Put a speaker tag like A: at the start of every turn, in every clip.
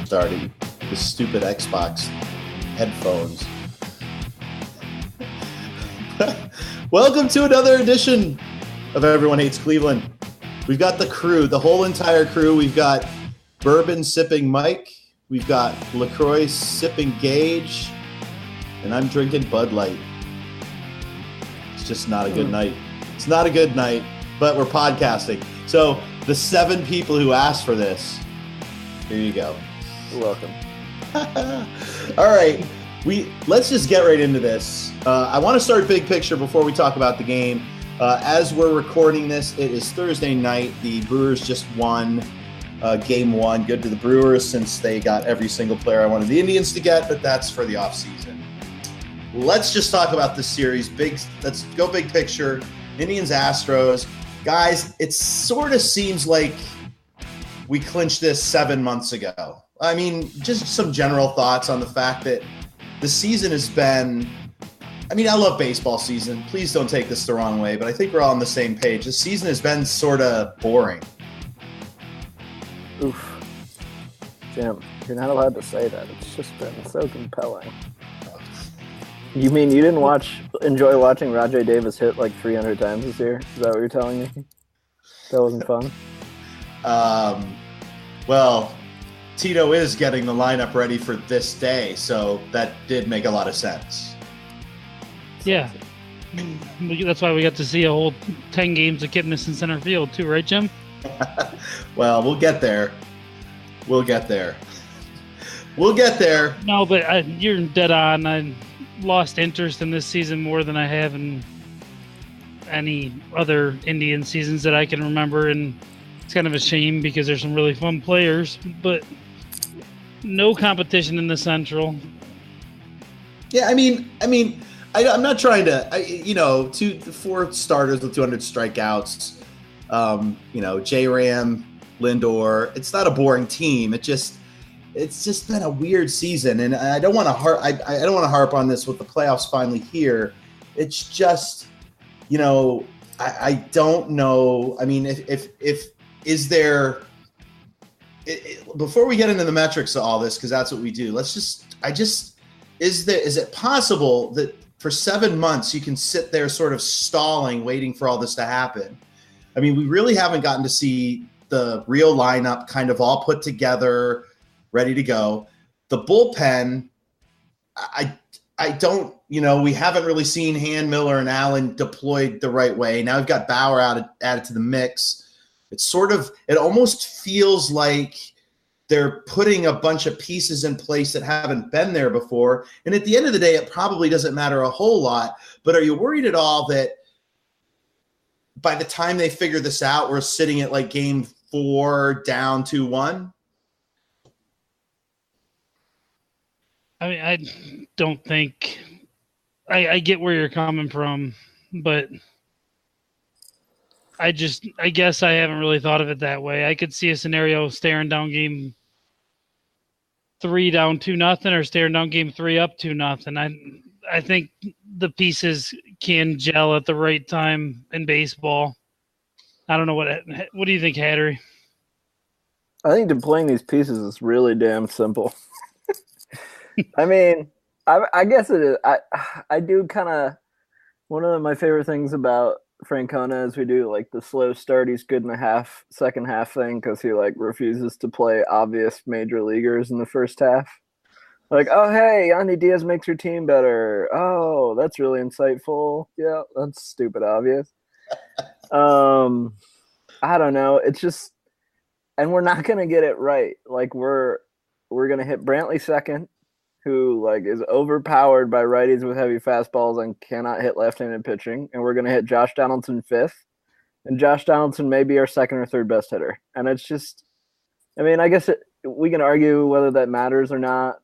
A: starting the stupid Xbox headphones. Welcome to another edition of Everyone Hates Cleveland. We've got the crew, the whole entire crew. We've got bourbon sipping Mike. We've got LaCroix sipping Gage. And I'm drinking Bud Light. It's just not a good night. It's not a good night, but we're podcasting. So the 7 people who asked for this, here you go.
B: You're welcome.
A: All right, let's just get right into this. I want to start big picture before we talk about the game. As we're recording this, it is Thursday night. The Brewers just won game 1. Good to the Brewers since they got every single player I wanted the Indians to get, but that's for the offseason. Let's just talk about this series. Let's go big picture. Indians, Astros. Guys, it sort of seems like we clinched this 7 months ago. I mean, just some general thoughts on the fact that the season has been, I mean, I love baseball season. Please don't take this the wrong way, but I think we're all on the same page. The season has been sort of boring.
B: Oof. Jim, you're not allowed to say that. It's just been so compelling. You mean you didn't enjoy watching Rajai Davis hit like 300 times this year? Is that what you're telling me? That wasn't fun?
A: Well, Tito is getting the lineup ready for this day, so that did make a lot of sense.
C: Yeah. That's why we got to see a whole 10 games of Kipnis in center field too, right, Jim?
A: Well, we'll get there. We'll get there.
C: No, but you're dead on. I lost interest in this season more than I have in any other Indian seasons that I can remember, and it's kind of a shame because there's some really fun players, but no competition in the Central.
A: Yeah, I mean, I'm not trying to, 4 starters with 200 strikeouts, JRam, Lindor. It's not a boring team. It's just been a weird season, and I don't want to harp on this with the playoffs finally here. It's just, I don't know. I mean, is there before we get into the metrics of all this, because that's what we do. Is it possible that for 7 months you can sit there sort of stalling, waiting for all this to happen? I mean, we really haven't gotten to see the real lineup kind of all put together, ready to go. The bullpen, I don't, we haven't really seen Hand, Miller, and Allen deployed the right way. Now we've got Bauer added to the mix. It almost feels like they're putting a bunch of pieces in place that haven't been there before. And at the end of the day, it probably doesn't matter a whole lot. But are you worried at all that by the time they figure this out, we're sitting at like game 4 down 2-1?
C: I mean, I don't think I get where you're coming from, but I guess I haven't really thought of it that way. I could see a scenario staring down game 3 down 2-0 or staring down game 3 up 2-0. I think the pieces can gel at the right time in baseball. I don't know what do you think, Hattery?
B: I think deploying these pieces is really damn simple. I mean, I guess it is. I do kind of – one of my favorite things about Francona is we do like the slow start, he's good in the second half thing, because he like refuses to play obvious major leaguers in the first half. Like, oh, hey, Yandy Diaz makes your team better. Oh, that's really insightful. Yeah, that's stupid obvious. I don't know. It's just – and we're not going to get it right. Like we're going to hit Brantley second, who like is overpowered by righties with heavy fastballs and cannot hit left-handed pitching. And we're going to hit Josh Donaldson 5th. And Josh Donaldson may be our second or third best hitter. And it's just, I mean, I guess we can argue whether that matters or not.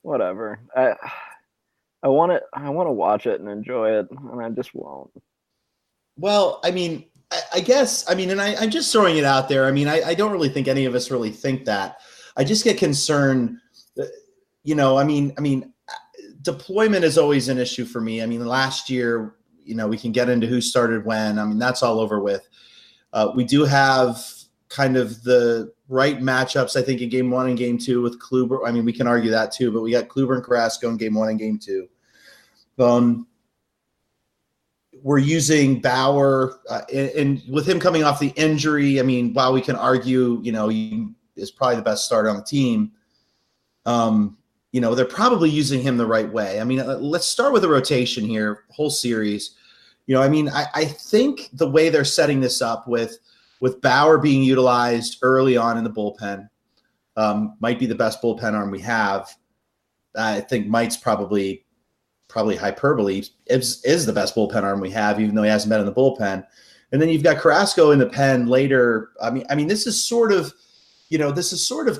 B: Whatever. I want to watch it and enjoy it, and I just won't.
A: Well, I mean, I guess, I mean, and I'm just throwing it out there. I mean, I don't really think any of us really think that. I just get concerned, deployment is always an issue for me. I mean, last year, we can get into who started when. I mean, that's all over with. We do have kind of the right matchups, I think, in game 1 and game 2 with Kluber. I mean, we can argue that too, but we got Kluber and Carrasco in game 1 and game 2. We're using Bauer, and with him coming off the injury, I mean, while we can argue, he is probably the best starter on the team, they're probably using him the right way. I mean, let's start with the rotation here, whole series. I think the way they're setting this up with Bauer being utilized early on in the bullpen, might be the best bullpen arm we have. I think Mike's probably hyperbole, is the best bullpen arm we have, even though he hasn't been in the bullpen. And then you've got Carrasco in the pen later. I mean, this is sort of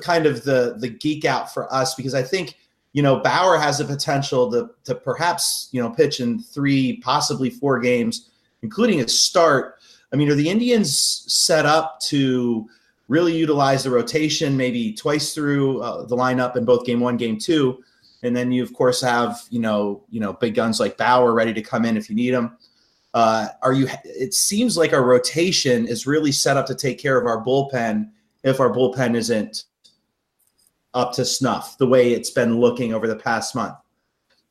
A: kind of the geek out for us, because I think, Bauer has the potential to perhaps, pitch in 3, possibly 4 games, including a start. I mean, are the Indians set up to really utilize the rotation maybe twice through the lineup in both game 1, game 2? And then you, of course, have, big guns like Bauer ready to come in if you need them. It seems like our rotation is really set up to take care of our bullpen if our bullpen isn't up to snuff the way it's been looking over the past month.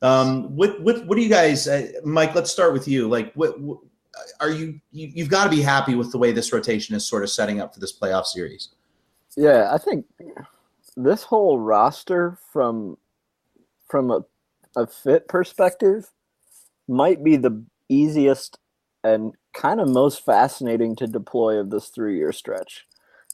A: What do you guys, Mike, let's start with you. Like, what are you've got to be happy with the way this rotation is sort of setting up for this playoff series?
B: Yeah, I think this whole roster from a fit perspective might be the easiest and kind of most fascinating to deploy of this 3-year stretch.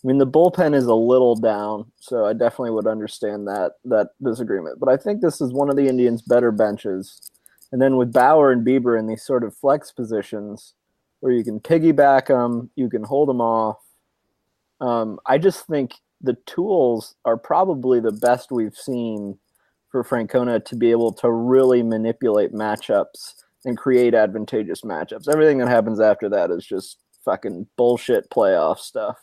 B: I mean, the bullpen is a little down, so I definitely would understand that disagreement. But I think this is one of the Indians' better benches. And then with Bauer and Bieber in these sort of flex positions where you can piggyback them, you can hold them off. I just think the tools are probably the best we've seen for Francona to be able to really manipulate matchups and create advantageous matchups. Everything that happens after that is just fucking bullshit playoff stuff.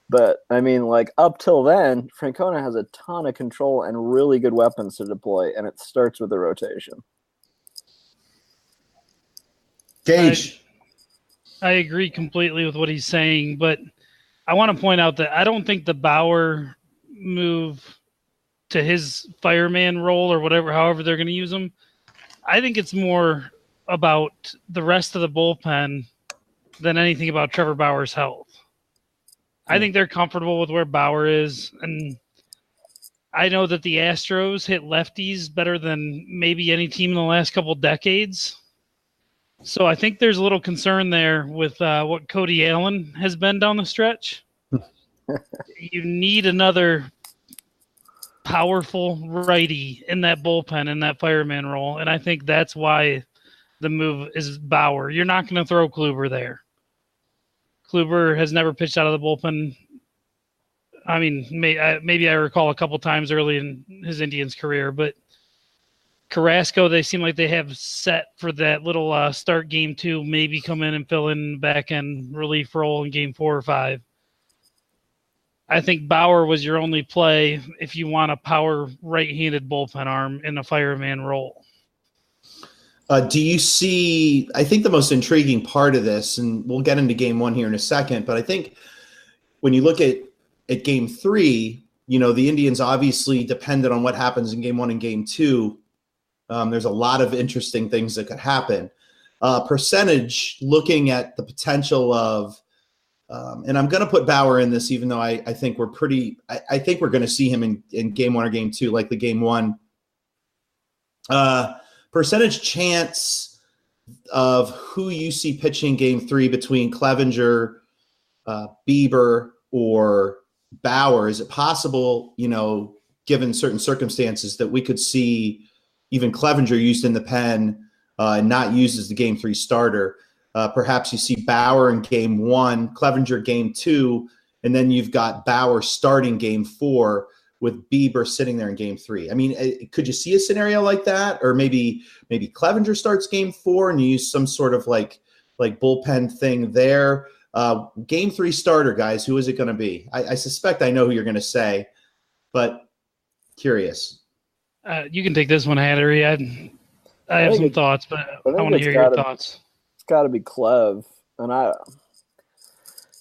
B: But, I mean, like, up till then, Francona has a ton of control and really good weapons to deploy, and it starts with the rotation.
A: Gage.
C: I agree completely with what he's saying, but I want to point out that I don't think the Bauer move to his fireman role or whatever, however they're going to use him, I think it's more about the rest of the bullpen than anything about Trevor Bauer's health. I think they're comfortable with where Bauer is, and I know that the Astros hit lefties better than maybe any team in the last couple decades. So I think there's a little concern there with what Cody Allen has been down the stretch. You need another powerful righty in that bullpen, in that fireman role, and I think that's why the move is Bauer. You're not going to throw Kluber there. Kluber has never pitched out of the bullpen. I mean, maybe I recall a couple times early in his Indians career, but Carrasco, they seem like they have set for that little start game 2, maybe come in and fill in back end relief role in game 4 or 5. I think Bauer was your only play if you want a power right-handed bullpen arm in a fireman role.
A: Do you see, I think the most intriguing part of this, and we'll get into game 1 here in a second, but I think when you look at game 3, the Indians obviously depended on what happens in game 1 and game 2. There's a lot of interesting things that could happen. Percentage, looking at the potential of, and I'm going to put Bauer in this, even though I think I think we're going to see him in game 1 or game 2, likely game 1. Percentage chance of who you see pitching game 3 between Clevenger, Bieber, or Bauer. Is it possible, given certain circumstances, that we could see even Clevenger used in the pen and not used as the game 3 starter? Perhaps you see Bauer in game 1, Clevenger game 2, and then you've got Bauer starting game 4 with Bieber sitting there in game 3. I mean, could you see a scenario like that? Or maybe Clevenger starts game 4 and you use some sort of like bullpen thing there. Game 3 starter, guys, who is it going to be? I suspect I know who you're going to say, but curious.
C: You can take this one, Hattery. I have some thoughts, but I want to hear your thoughts.
B: It's got to be Clev. And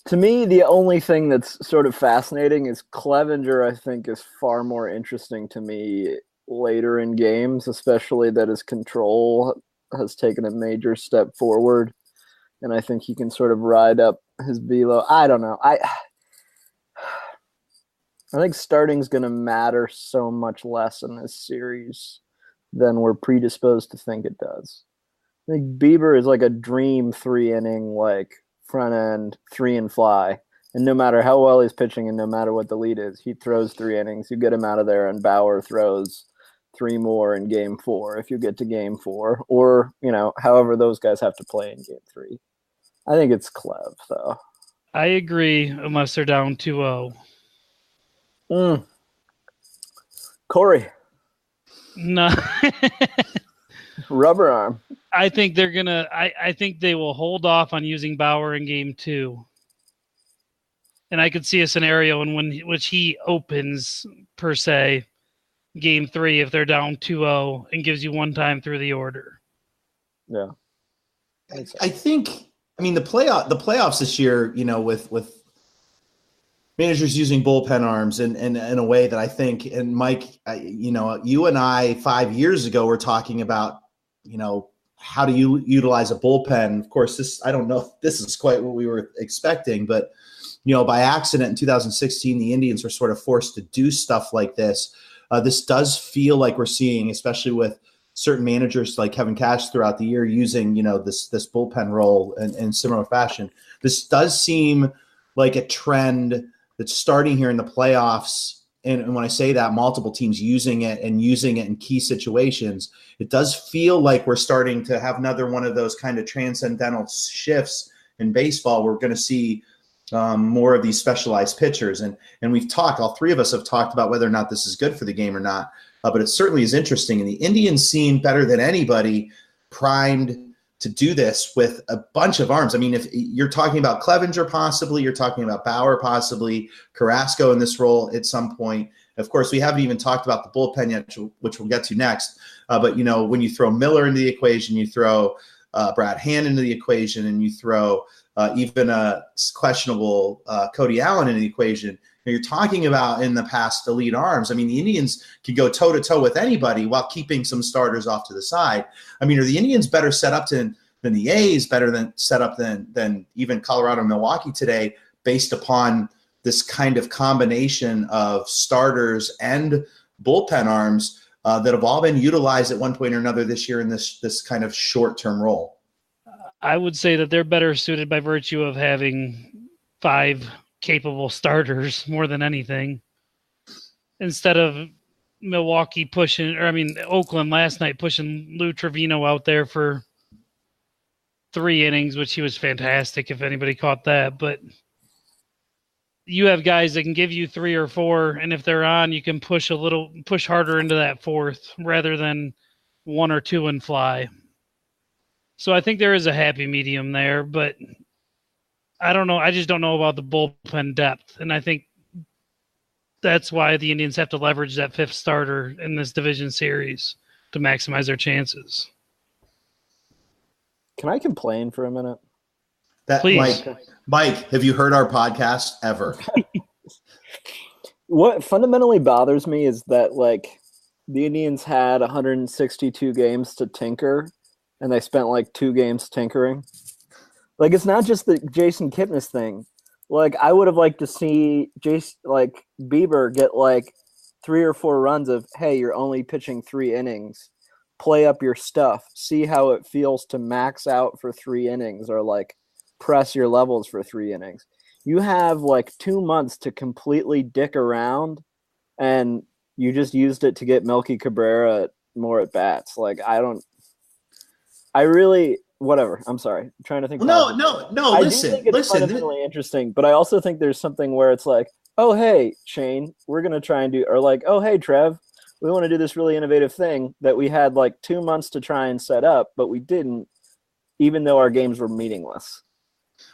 B: To me, the only thing that's sort of fascinating is Clevenger, I think, is far more interesting to me later in games, especially that his control has taken a major step forward. And I think he can sort of ride up his velo. I don't know. I think starting's going to matter so much less in this series than we're predisposed to think it does. I think Bieber is like a dream 3-inning, like front end 3 and fly. And no matter how well he's pitching and no matter what the lead is, he throws 3 innings. You get him out of there, and Bauer throws 3 more in game 4 if you get to game 4, or, however those guys have to play in game 3. I think it's Clev, though.
C: I agree, unless they're down 2-0.
B: Corey.
C: No.
B: Rubber arm.
C: I think they're going to – I think they will hold off on using Bauer in game 2. And I could see a scenario in which he opens, per se, game 3 if they're down 2-0 and gives you one time through the order.
B: Yeah.
A: I think – I mean, the playoffs this year, with managers using bullpen arms and in a way that I think, and Mike, you and I 5 years ago were talking about, how do you utilize a bullpen? Of course, I don't know if this is quite what we were expecting, but, by accident in 2016, the Indians were sort of forced to do stuff like this. This does feel like we're seeing, especially with certain managers like Kevin Cash throughout the year using, this bullpen role in similar fashion. This does seem like a trend that's starting here in the playoffs. And when I say that, multiple teams using it in key situations, it does feel like we're starting to have another one of those kind of transcendental shifts in baseball. We're going to see more of these specialized pitchers. And we've talked, all three of us have talked about whether or not this is good for the game or not. But it certainly is interesting. And the Indians seem better than anybody primed to do this with a bunch of arms. I mean, if you're talking about Clevenger possibly, you're talking about Bauer possibly, Carrasco in this role at some point. Of course, we haven't even talked about the bullpen yet, which we'll get to next. But, when you throw Miller into the equation, you throw Brad Hand into the equation, and you throw even a questionable Cody Allen into the equation, you're talking about in the past elite arms. I mean, the Indians can go toe-to-toe with anybody while keeping some starters off to the side. I mean, are the Indians better set up than the A's, better than set up than even Colorado and Milwaukee today, based upon this kind of combination of starters and bullpen arms that have all been utilized at one point or another this year in this kind of short-term role?
C: I would say that they're better suited by virtue of having 5 capable starters more than anything, instead of Oakland last night pushing Lou Trevino out there for 3 innings, which he was fantastic if anybody caught that. But you have guys that can give you 3 or 4, and if they're on, you can push harder into that 4th rather than 1 or 2 and fly. So I think there is a happy medium there, but I don't know. I just don't know about the bullpen depth. And I think that's why the Indians have to leverage that 5th starter in this division series to maximize their chances.
B: Can I complain for a minute?
C: Please.
A: Mike, have you heard our podcast ever?
B: What fundamentally bothers me is that, the Indians had 162 games to tinker, and they spent 2 games tinkering. It's not just the Jason Kipnis thing. I would have liked to see Bieber get 3 or 4 runs of, hey, you're only pitching 3 innings. Play up your stuff. See how it feels to max out for 3 innings, or press your levels for 3 innings. You have 2 months to completely dick around, and you just used it to get Melky Cabrera more at bats. Whatever. I'm sorry. I'm trying to think.
A: No.
B: I
A: Listen,
B: do think it's fundamentally interesting, but I also think there's something where it's oh, hey, Shane, we're going to try and do, or oh, hey, Trev, we want to do this really innovative thing that we had 2 months to try and set up, but we didn't, even though our games were meaningless.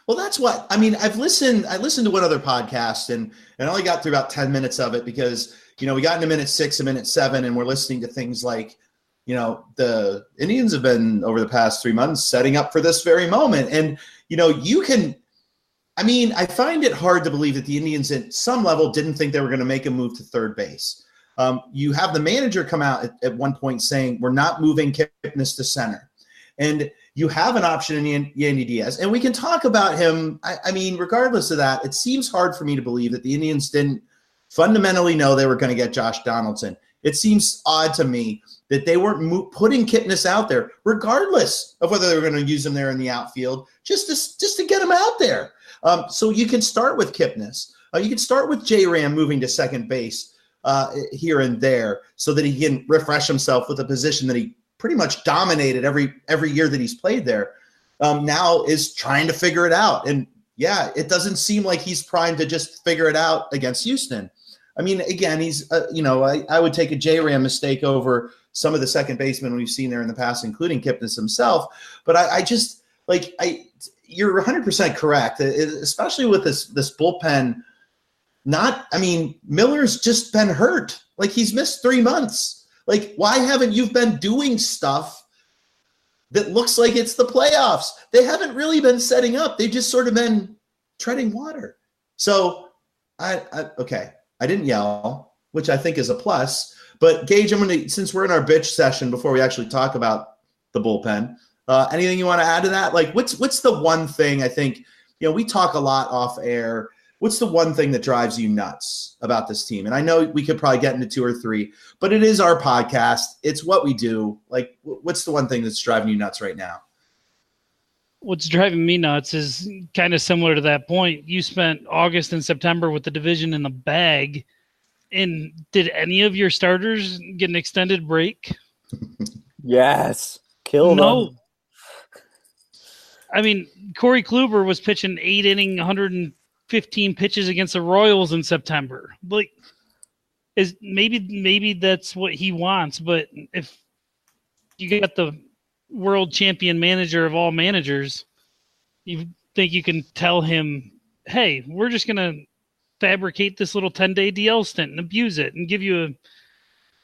A: Well, that's what, I mean, I listened to one other podcast and I only got through about 10 minutes of it because, we got into minute 6 and minute 7 and we're listening to things like, the Indians have been over the past 3 months setting up for this very moment. And, you can I mean, I find it hard to believe that the Indians at some level didn't think they were going to make a move to third base. You have the manager come out at one point saying, we're not moving Kipnis to center. And you have an option in Yandy Diaz. And we can talk about him. I mean, regardless of that, it seems hard for me to believe that the Indians didn't fundamentally know they were going to get Josh Donaldson. It seems odd to me that they weren't putting Kipnis out there, regardless of whether they were going to use him there in the outfield, just to get him out there. So you can start with Kipnis. You can start with JRam moving to second base here and there so that he can refresh himself with a position that he pretty much dominated every year that he's played there. Now is trying to figure it out. And yeah, it doesn't seem like he's primed to just figure it out against Houston. I mean, again, he's, I would take a JRam mistake over some of the second basemen we've seen there in the past, including Kipnis himself. But you're 100% correct, especially with this bullpen. Miller's just been hurt. Like, he's missed 3 months. Like, why haven't you been doing stuff that looks like it's the playoffs? They haven't really been setting up. They've just sort of been treading water. So, okay, I didn't yell, which I think is a plus. But, Gage, since we're in our bitch session before we actually talk about the bullpen, anything you want to add to that? Like, what's the one thing I think, we talk a lot off air. What's the one thing that drives you nuts about this team? And I know we could probably get into 2 or 3, but it is our podcast. It's what we do. Like, what's the one thing that's driving you nuts right now?
C: What's driving me nuts is kind of similar to that point. You spent August and September with the division in the bag. And did any of your starters get an extended break?
B: Yes. Kill them.
C: I mean, Corey Kluber was pitching 8-inning, 115 pitches against the Royals in September. Like, maybe that's what he wants, but if you got the world champion manager of all managers, you think you can tell him, hey, we're just going to fabricate this little 10-day DL stint and abuse it and give you a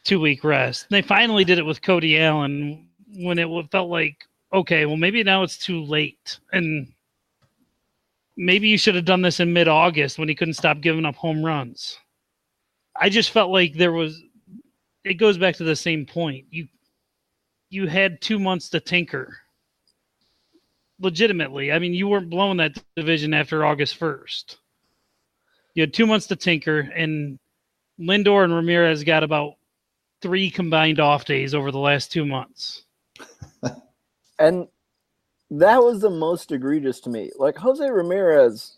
C: 2-week rest. And they finally did it with Cody Allen when it felt like, okay, well, maybe now it's too late. And maybe you should have done this in mid-August when he couldn't stop giving up home runs. I just felt like it goes back to the same point. You had 2 months to tinker. Legitimately. I mean, you weren't blowing that division after August 1st. You had 2 months to tinker, and Lindor and Ramirez got about 3 combined off days over the last 2 months.
B: And that was the most egregious to me. Like, Jose Ramirez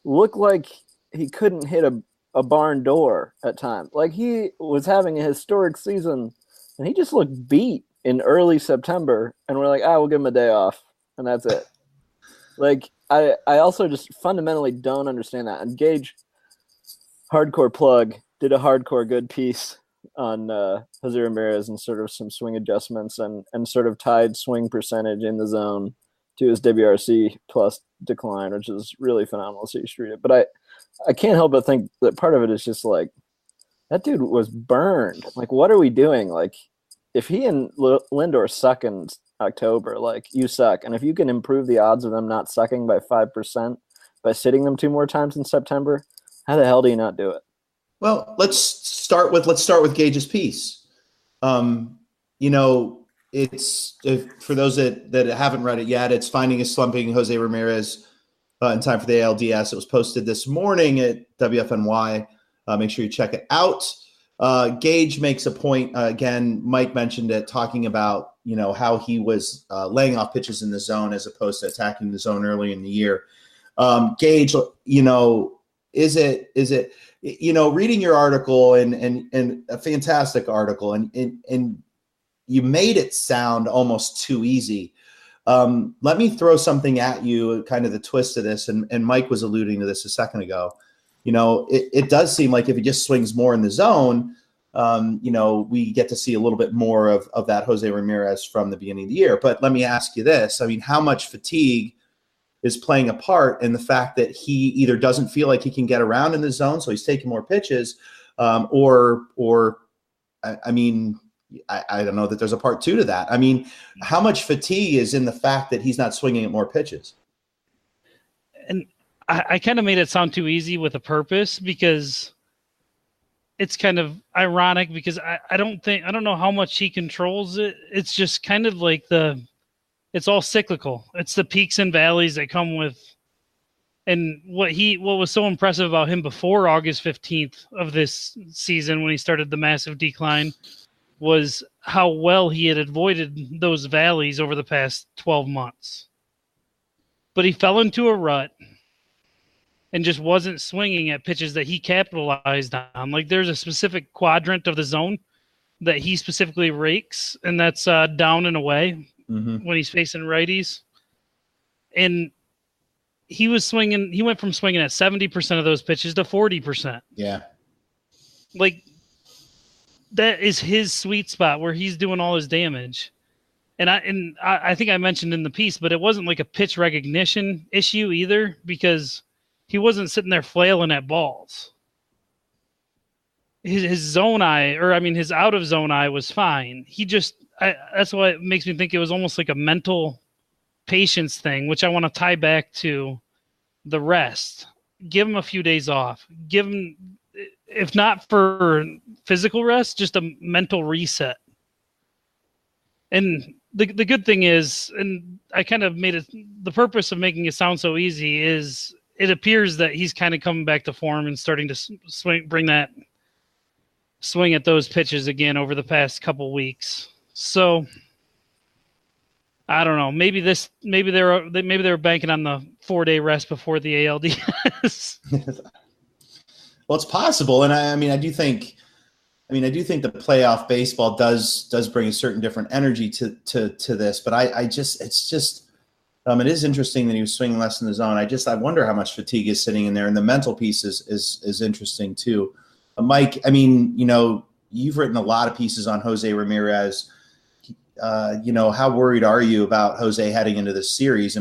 B: looked like he couldn't hit a barn door at times. Like, he was having a historic season, and he just looked beat in early September, and we're like, we'll give him a day off, and that's it. Like, I also just fundamentally don't understand that. And Gage, hardcore plug, did a hardcore good piece on Jose Ramirez and sort of some swing adjustments and sort of tied swing percentage in the zone to his WRC plus decline, which is really phenomenal. So you should read it. But I can't help but think that part of it is just like, that dude was burned. Like, what are we doing? Like, if he and Lindor suck in October, like, you suck. And if you can improve the odds of them not sucking by 5% by sitting them 2 more times in September, how the hell do you not do it?
A: Well, let's start with Gage's piece. It's for those that haven't read it yet, it's Finding is Slumping Jose Ramirez in time for the ALDS. It was posted this morning at WFNY. Make sure you check it out. Gage makes a point, again, Mike mentioned it, talking about, how he was laying off pitches in the zone as opposed to attacking the zone early in the year. Gage, is it, reading your article and a fantastic article and you made it sound almost too easy. Let me throw something at you, kind of the twist of this. And Mike was alluding to this a second ago. It does seem like if he just swings more in the zone, we get to see a little bit more of that Jose Ramirez from the beginning of the year. But let me ask you this. I mean, how much fatigue is playing a part in the fact that he either doesn't feel like he can get around in the zone, so he's taking more pitches, or I don't know that there's a part 2 to that. I mean, how much fatigue is in the fact that he's not swinging at more pitches?
C: And I kind of made it sound too easy with a purpose, because it's kind of ironic, because I don't know how much he controls it. It's just kind of like it's all cyclical. It's the peaks and valleys that come with, and what was so impressive about him before August 15th of this season, when he started the massive decline, was how well he had avoided those valleys over the past 12 months. But he fell into a rut and just wasn't swinging at pitches that he capitalized on. Like, there's a specific quadrant of the zone that he specifically rakes, and that's down and away when he's facing righties. And he went from swinging at 70% of those pitches to 40%.
A: Yeah.
C: Like, that is his sweet spot where he's doing all his damage. And I think I mentioned in the piece, but it wasn't like a pitch recognition issue either, because he wasn't sitting there flailing at balls. His zone eye, his out of zone eye was fine. That's why it makes me think it was almost like a mental patience thing, which I want to tie back to the rest. Give him a few days off. Give him, if not for physical rest, just a mental reset. And the good thing is, and I kind of made it, the purpose of making it sound so easy is, it appears that he's kind of coming back to form and starting to bring that swing at those pitches again over the past couple weeks. So I don't know. Maybe they were banking on the 4-day rest before the ALDS.
A: Well, it's possible, and I do think the playoff baseball does bring a certain different energy to this. But it is interesting that he was swinging less in the zone. I wonder how much fatigue is sitting in there, and the mental piece is interesting too. Mike, you've written a lot of pieces on Jose Ramirez. How worried are you about Jose heading into this series?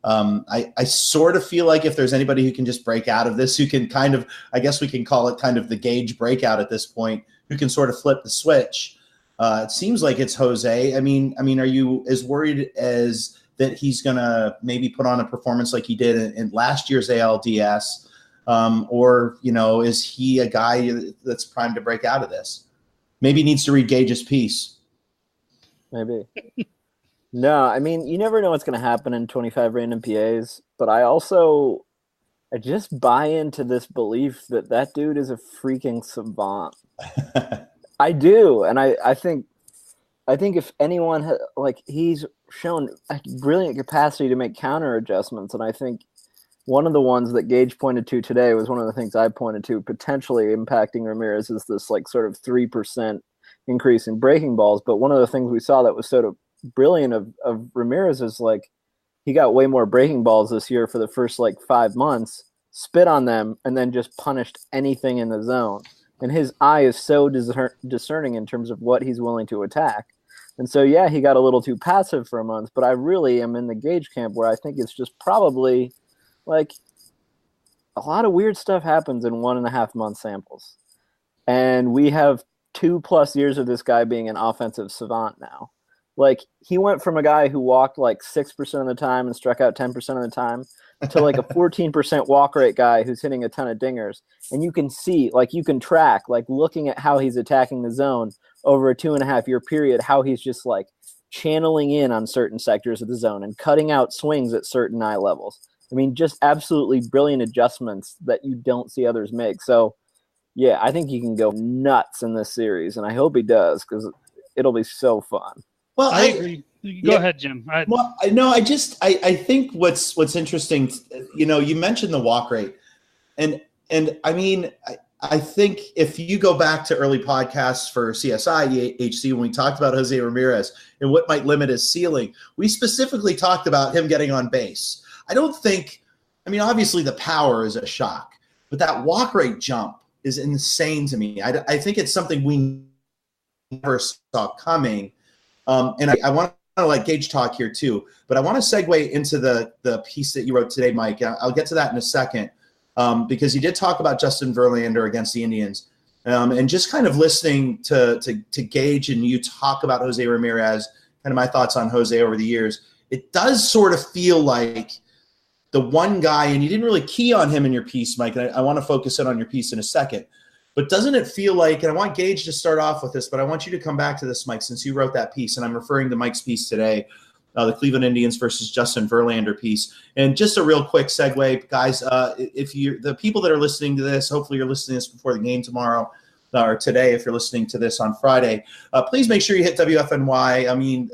A: I sort of feel like if there's anybody who can just break out of this, who can kind of, I guess we can call it kind of the Gage breakout at this point, who can sort of flip the switch. It seems like it's Jose. Are you as worried as that he's going to maybe put on a performance like he did in last year's ALDS? Or is he a guy that's primed to break out of this? Maybe he needs to read Gage's piece.
B: Maybe. No, you never know what's going to happen in 25 random PAs, but I just buy into this belief that dude is a freaking savant. I do, and I think if anyone he's shown a brilliant capacity to make counter adjustments, and I think one of the ones that Gage pointed to today was one of the things I pointed to potentially impacting Ramirez is this sort of 3% increase in breaking balls. But one of the things we saw that was sort of brilliant of Ramirez is he got way more breaking balls this year for the first 5 months, spit on them, and then just punished anything in the zone. And his eye is so discerning in terms of what he's willing to attack. And so, yeah, he got a little too passive for a month, but I really am in the Gage camp where I think it's just probably a lot of weird stuff happens in 1.5 month samples. And we have 2+ years of this guy being an offensive savant now. He went from a guy who walked 6% of the time and struck out 10% of the time to a 14% walk rate guy who's hitting a ton of dingers. And you can see, you can track, looking at how he's attacking the zone over a 2.5-year period, how he's just channeling in on certain sectors of the zone and cutting out swings at certain eye levels. Just absolutely brilliant adjustments that you don't see others make. So, yeah, I think he can go nuts in this series, and I hope he does because it'll be so fun.
C: Well, I agree. Go ahead, Jim.
A: I think what's interesting, you mentioned the walk rate, and I think if you go back to early podcasts for CSI HC when we talked about Jose Ramirez and what might limit his ceiling, we specifically talked about him getting on base. I don't think, obviously the power is a shock, but that walk rate jump is insane to me. I think it's something we never saw coming. And I want to let Gage talk here too, but I want to segue into the piece that you wrote today, Mike. I'll get to that in a second because you did talk about Justin Verlander against the Indians. And just kind of listening to Gage and you talk about Jose Ramirez, kind of my thoughts on Jose over the years, it does sort of feel like the one guy, and you didn't really key on him in your piece, Mike, and I want to focus in on your piece in a second, but doesn't it feel like, and I want Gage to start off with this, but I want you to come back to this, Mike, since you wrote that piece, and I'm referring to Mike's piece today, the Cleveland Indians versus Justin Verlander piece. And just a real quick segue, guys, if you're the people that are listening to this, hopefully you're listening to this before the game tomorrow or today, if you're listening to this on Friday, please make sure you hit WFNY. I mean,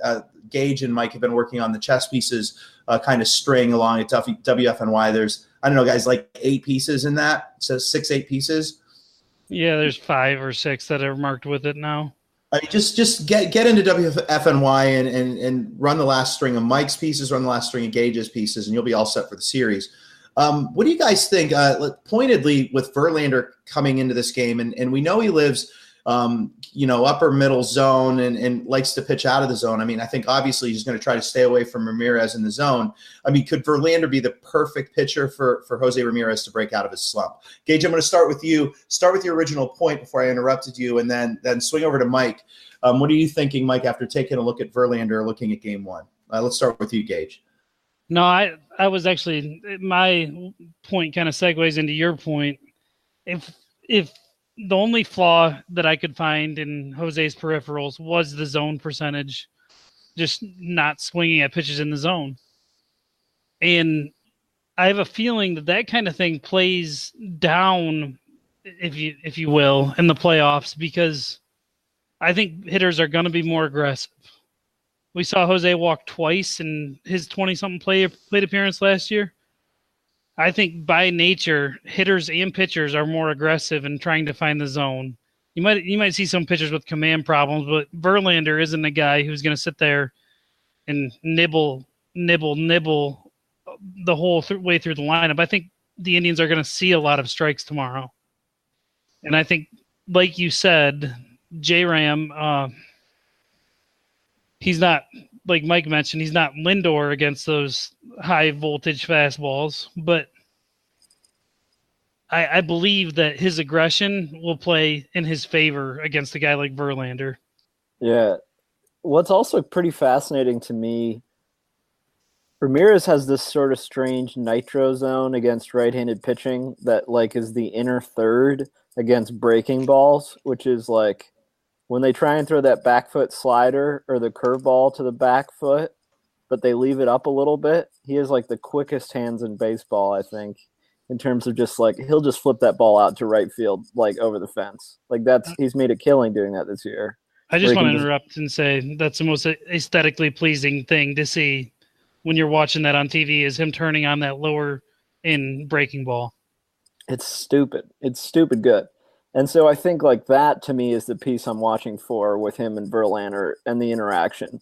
A: Gage and Mike have been working on the chess pieces kind of string along at WFNY. There's, I don't know, guys, like 8 pieces in that. It says 6, 8 pieces. Yeah,
C: there's 5 or 6 that are marked with it now.
A: I mean, just get into WFNY and run the last string of Mike's pieces, run the last string of Gage's pieces, and you'll be all set for the series. What do you guys think, pointedly, with Verlander coming into this game? And we know he lives, upper middle zone and likes to pitch out of the zone. I mean, I think obviously he's going to try to stay away from Ramirez in the zone. I mean, could Verlander be the perfect pitcher for Jose Ramirez to break out of his slump? Gage, I'm going to start with you. Start with your original point before I interrupted you, and then swing over to Mike. What are you thinking, Mike, after taking a look at Verlander, looking at game 1? Let's start with you, Gage.
C: No, I was actually, my point kind of segues into your point. If the only flaw that I could find in Jose's peripherals was the zone percentage, just not swinging at pitches in the zone. And I have a feeling that kind of thing plays down, if you will, in the playoffs, because I think hitters are going to be more aggressive. We saw Jose walk twice in his 20-something plate appearance last year. I think by nature, hitters and pitchers are more aggressive in trying to find the zone. You might see some pitchers with command problems, but Verlander isn't a guy who's going to sit there and nibble the whole way through the lineup. I think the Indians are going to see a lot of strikes tomorrow. And I think, like you said, JRam, he's not, like Mike mentioned, he's not Lindor against those high voltage fastballs, but I believe that his aggression will play in his favor against a guy like Verlander.
B: Yeah. What's also pretty fascinating to me, Ramirez has this sort of strange nitro zone against right-handed pitching that is the inner third against breaking balls, which is when they try and throw that back foot slider or the curveball to the back foot, but they leave it up a little bit. He has the quickest hands in baseball, I think, in terms of just he'll just flip that ball out to right field, over the fence. He's made a killing doing that this year.
C: I just want to interrupt and say that's the most aesthetically pleasing thing to see when you're watching that on TV is him turning on that lower in breaking ball.
B: It's stupid. It's stupid good. And so I think that to me is the piece I'm watching for with him and Verlander and the interaction.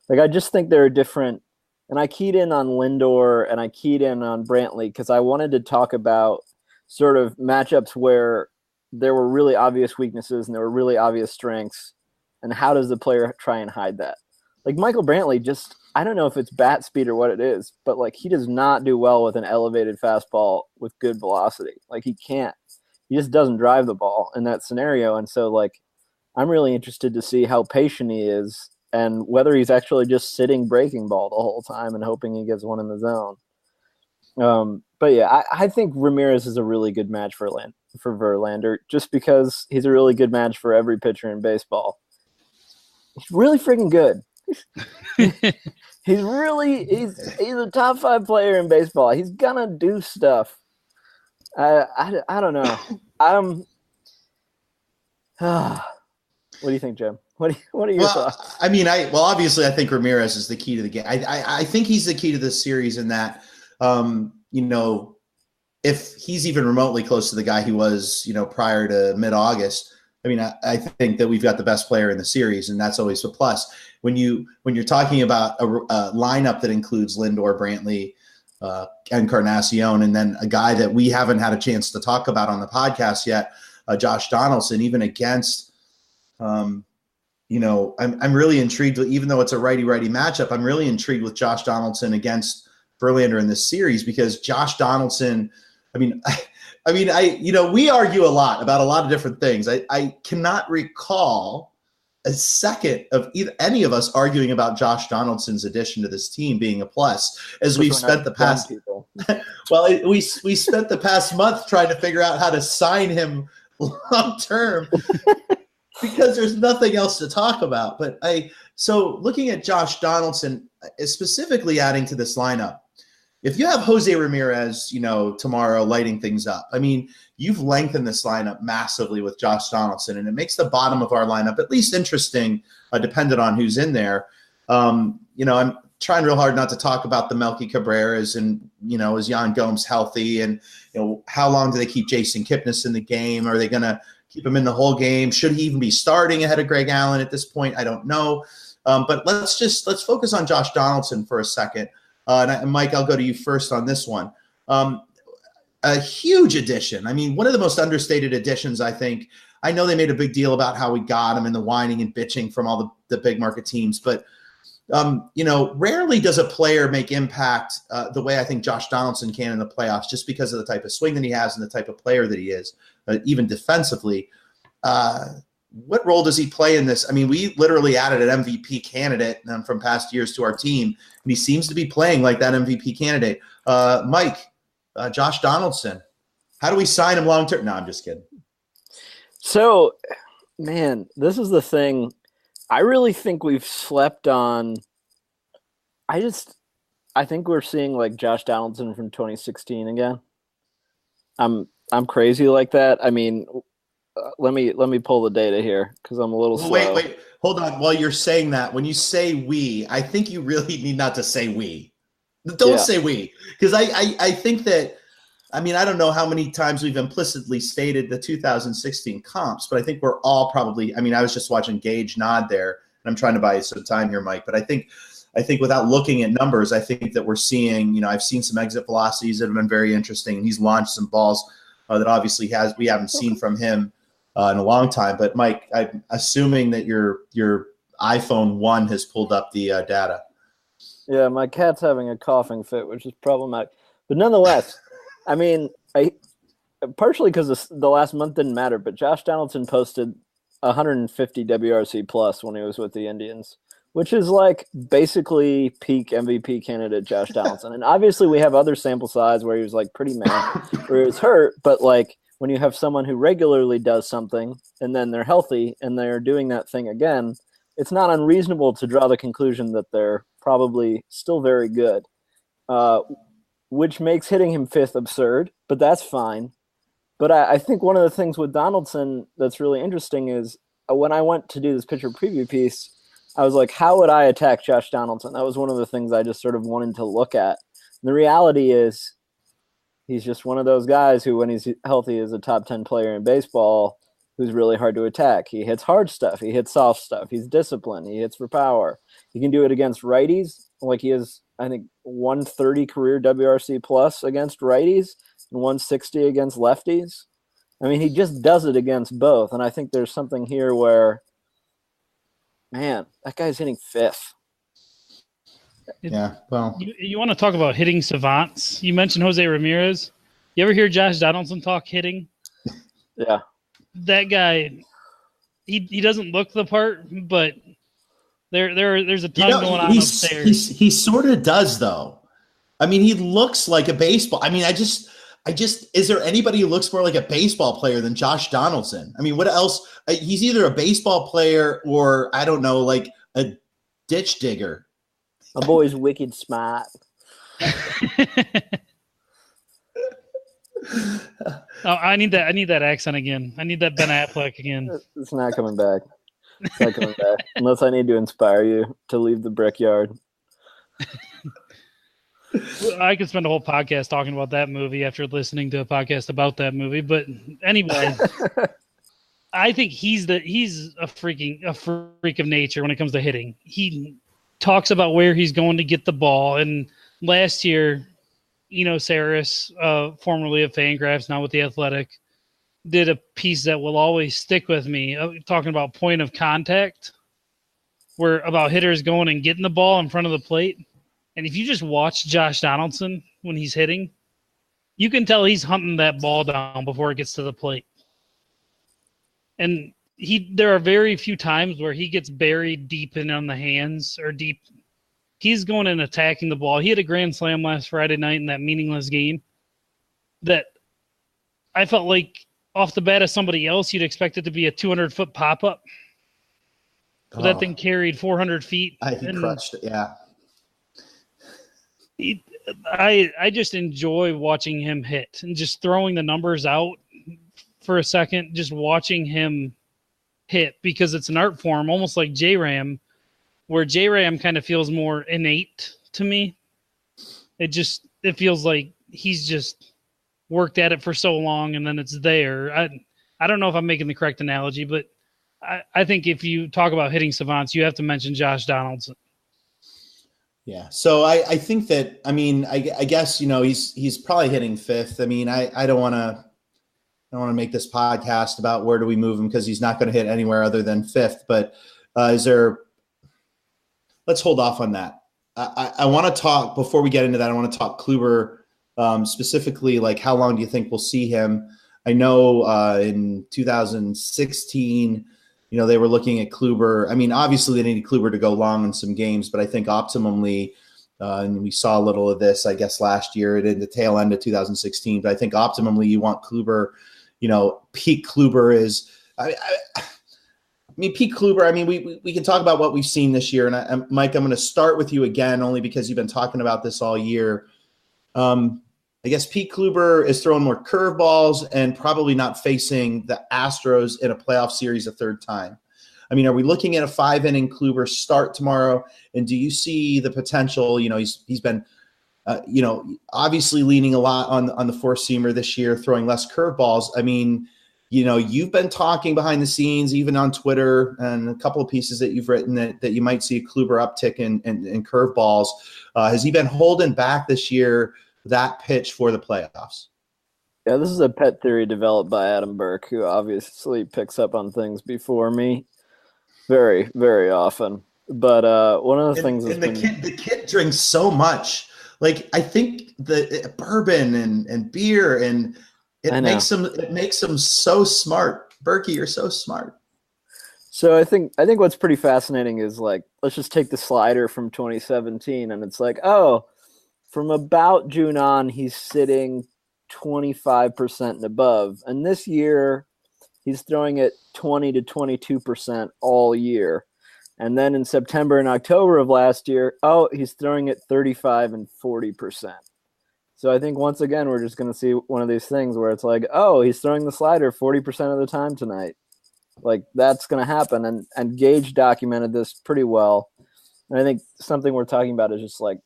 B: I just think they're different. And I keyed in on Lindor and I keyed in on Brantley because I wanted to talk about sort of matchups where there were really obvious weaknesses and there were really obvious strengths. And how does the player try and hide that? Michael Brantley just, I don't know if it's bat speed or what it is, but he does not do well with an elevated fastball with good velocity. He can't. He just doesn't drive the ball in that scenario. And so, I'm really interested to see how patient he is and whether he's actually just sitting breaking ball the whole time and hoping he gets one in the zone. But, yeah, I think Ramirez is a really good match for Verlander just because he's a really good match for every pitcher in baseball. He's really freaking good. He's a top 5 player in baseball. He's going to do stuff. I don't know. What do you think, Jim? What are your thoughts?
A: I mean, obviously I think Ramirez is the key to the game. I think he's the key to this series in that, if he's even remotely close to the guy he was, prior to mid-August, I mean, I think that we've got the best player in the series, and that's always a plus. When you're talking about a lineup that includes Lindor, Brantley, Encarnacion, and then a guy that we haven't had a chance to talk about on the podcast yet, Josh Donaldson, even against, I'm really intrigued, even though it's a righty-righty matchup, I'm really intrigued with Josh Donaldson against Verlander in this series because Josh Donaldson, we argue a lot about a lot of different things. I cannot recall a second of any of us arguing about Josh Donaldson's addition to this team being a plus, as we've spent the past we spent the past month trying to figure out how to sign him long term because there's nothing else to talk about. But so looking at Josh Donaldson, specifically adding to this lineup, if you have Jose Ramirez, tomorrow lighting things up, I mean, you've lengthened this lineup massively with Josh Donaldson, and it makes the bottom of our lineup at least interesting, dependent on who's in there. I'm trying real hard not to talk about the Melky Cabreras and, is Yan Gomes healthy, and, how long do they keep Jason Kipnis in the game? Are they going to keep him in the whole game? Should he even be starting ahead of Greg Allen at this point? I don't know. But let's focus on Josh Donaldson for a second. And Mike, I'll go to you first on this one. A huge addition. I mean, one of the most understated additions, I think. I know they made a big deal about how we got him and the whining and bitching from all the big market teams, but rarely does a player make impact the way I think Josh Donaldson can in the playoffs, just because of the type of swing that he has and the type of player that he is, even defensively. What role does he play in this? I mean, we literally added an MVP candidate from past years to our team, and he seems to be playing like that MVP candidate. Mike, Josh Donaldson, how do we sign him long term? No, I'm just kidding.
B: So, man, this is the thing. I really think we've slept on. I think we're seeing like Josh Donaldson from 2016 again. I'm crazy like that. I mean, let me pull the data here because I'm a little slow.
A: Wait, hold on. While you're saying that, when you say we, I think you really need not to say we. Don't say we, because I think that, I mean, I don't know how many times we've implicitly stated the 2016 comps, but I think we're all probably, I mean, I was just watching Gage nod there, and I'm trying to buy you some time here, Mike, but I think without looking at numbers, I think that we're seeing, I've seen some exit velocities that have been very interesting, and he's launched some balls that obviously we haven't seen from him in a long time. But Mike, I'm assuming that your iPhone 1 has pulled up the data.
B: Yeah, my cat's having a coughing fit, which is problematic. But nonetheless, I mean, partially because the last month didn't matter, but Josh Donaldson posted 150 WRC plus when he was with the Indians, which is like basically peak MVP candidate Josh Donaldson. And obviously we have other sample size where he was like pretty mad, where he was hurt, but like when you have someone who regularly does something and then they're healthy and they're doing that thing again, it's not unreasonable to draw the conclusion that they're probably still very good, which makes hitting him fifth absurd, but that's fine. But I think one of the things with Donaldson that's really interesting is when I went to do this pitcher preview piece, I was like, how would I attack Josh Donaldson? That was one of the things I just sort of wanted to look at. And the reality is he's just one of those guys who, when he's healthy, is a top 10 player in baseball who's really hard to attack. He hits hard stuff. He hits soft stuff. He's disciplined. He hits for power. He can do it against righties. Like he has, I think, 130 career WRC plus against righties and 160 against lefties. I mean, he just does it against both. And I think there's something here where, man, that guy's hitting fifth.
A: Yeah, well.
C: You want to talk about hitting savants? You mentioned Jose Ramirez. You ever hear Josh Donaldson talk hitting?
B: Yeah.
C: That guy, he doesn't look the part, but there's a ton going on upstairs.
A: He sort of does, though. I mean, he looks like a baseball. I mean, I just is there anybody who looks more like a baseball player than Josh Donaldson? I mean, what else? He's either a baseball player or, I don't know, like a ditch digger.
B: My boy's wicked smart.
C: Oh, I need that accent again. I need that Ben Affleck again.
B: It's not coming back. It's not coming back. Unless I need to inspire you to leave the brickyard.
C: I could spend a whole podcast talking about that movie after listening to a podcast about that movie. But anyway, I think he's a freak of nature when it comes to hitting. He talks about where he's going to get the ball. And last year, Saris, formerly of Fangraphs, now with The Athletic, did a piece that will always stick with me, talking about point of contact, where about hitters going and getting the ball in front of the plate. And if you just watch Josh Donaldson when he's hitting, you can tell he's hunting that ball down before it gets to the plate. And there are very few times where he gets buried deep in on the hands or deep. He's going and attacking the ball. He had a grand slam last Friday night in that meaningless game that I felt like off the bat as somebody else, you'd expect it to be a 200-foot pop-up. But that thing carried 400 feet.
A: He crushed it, yeah.
C: I just enjoy watching him hit and just throwing the numbers out for a second, just watching him hit because it's an art form, almost like JRam, where JRam kind of feels more innate to me. It feels like he's just worked at it for so long and then it's there. I don't know if I'm making the correct analogy, but I think if you talk about hitting savants, you have to mention Josh Donaldson.
A: Yeah. So I think that, I mean, I guess, he's probably hitting fifth. I mean, I don't want to make this podcast about where do we move him because he's not going to hit anywhere other than fifth. But let's hold off on that. I want to talk, before we get into that, I want to talk Kluber specifically, like how long do you think we'll see him? I know in 2016, they were looking at Kluber. I mean, obviously they needed Kluber to go long in some games, but I think optimally, and we saw a little of this, I guess, last year in the tail end of 2016, but I think optimally you want Kluber, peak Kluber is, I mean, peak Kluber, I mean, we can talk about what we've seen this year. And Mike, I'm going to start with you again, only because you've been talking about this all year. I guess Pete Kluber is throwing more curveballs and probably not facing the Astros in a playoff series a third time. I mean, are we looking at a 5-inning Kluber start tomorrow? And do you see the potential? He's been, obviously leaning a lot on the four-seamer this year, throwing less curveballs. I mean, you've been talking behind the scenes, even on Twitter, and a couple of pieces that you've written that you might see a Kluber uptick in curveballs. Has he been holding back this year that pitch for the playoffs?
B: Yeah, this is a pet theory developed by Adam Burke, who obviously picks up on things before me very, very often. But one of the things is
A: the kid drinks so much. Like, I think the bourbon and beer, and it makes him so smart. Berkey, you're so smart.
B: So I think what's pretty fascinating is, like, let's just take the slider from 2017, and it's like, from about June on, he's sitting 25% and above. And this year, he's throwing at 20 to 22% all year. And then in September and October of last year, he's throwing at 35 and 40%. So I think once again, we're just going to see one of these things where it's like, he's throwing the slider 40% of the time tonight. Like, that's going to happen. And Gage documented this pretty well. And I think something we're talking about is just like,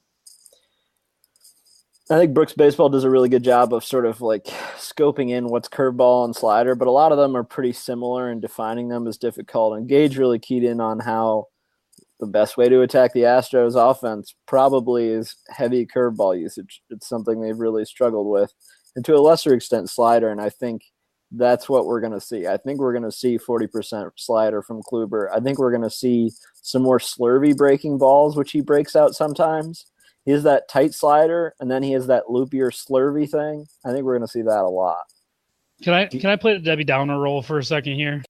B: I think Brooks Baseball does a really good job of sort of like scoping in what's curveball and slider, but a lot of them are pretty similar, and defining them is difficult. And Gage really keyed in on how the best way to attack the Astros offense probably is heavy curveball usage. It's something they've really struggled with, and to a lesser extent slider. And I think that's what we're going to see. I think we're going to see 40% slider from Kluber. I think we're going to see some more slurvy breaking balls, which he breaks out sometimes. He has that tight slider, and then he has that loopier slurvy thing. I think we're going to see that a lot.
C: Can I play the Debbie Downer role for a second here?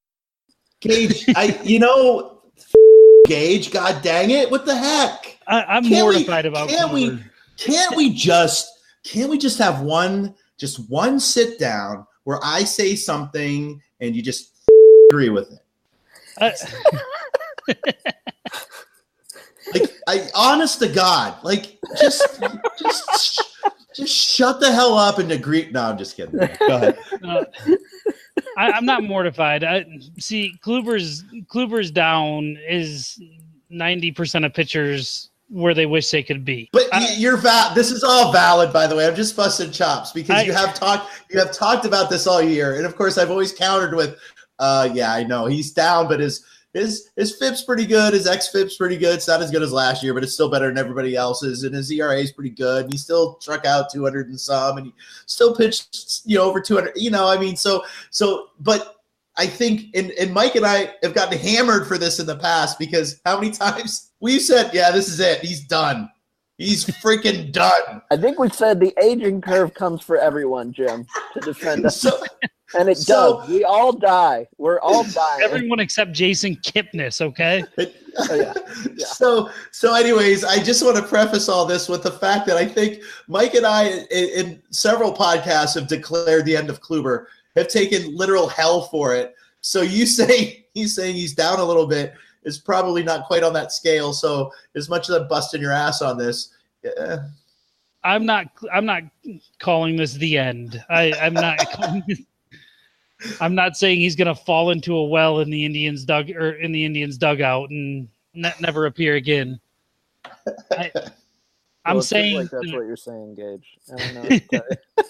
A: Gage, Gage, God dang it! What the heck?
C: I'm mortified about.
A: Can't we just have one sit down where I say something and you just agree with it? Like, honest to God, like, just shut the hell up and agree. No, I'm just kidding. Go ahead.
C: I'm not mortified. See, Kluber's down is 90% of pitchers where they wish they could be.
A: But this is all valid, by the way. I'm just busting chops because you have talked about this all year, and of course, I've always countered with, I know he's down, but his FIP's pretty good. His xFIP's pretty good. It's not as good as last year, but it's still better than everybody else's. And his ERA is pretty good. And he still struck out 200 and some, and he still pitched, over 200. But I think, and Mike and I have gotten hammered for this in the past because how many times we've said, yeah, this is it. He's done. He's freaking done.
B: I think we said the aging curve comes for everyone, Jim, to defend us. And it does. We all die. We're all dying.
C: Everyone except Jason Kipnis, okay?
B: Yeah.
A: So anyways, I just want to preface all this with the fact that I think Mike and I in several podcasts have declared the end of Kluber, have taken literal hell for it. So he's saying he's down a little bit is probably not quite on that scale. So as much as I'm busting your ass on this,
C: I'm not calling this the end. I'm not calling this. I'm not saying he's going to fall into a well in the Indians' dugout and never appear again. I'm saying
B: like that's what you're saying, Gage. I don't know. What to tell you.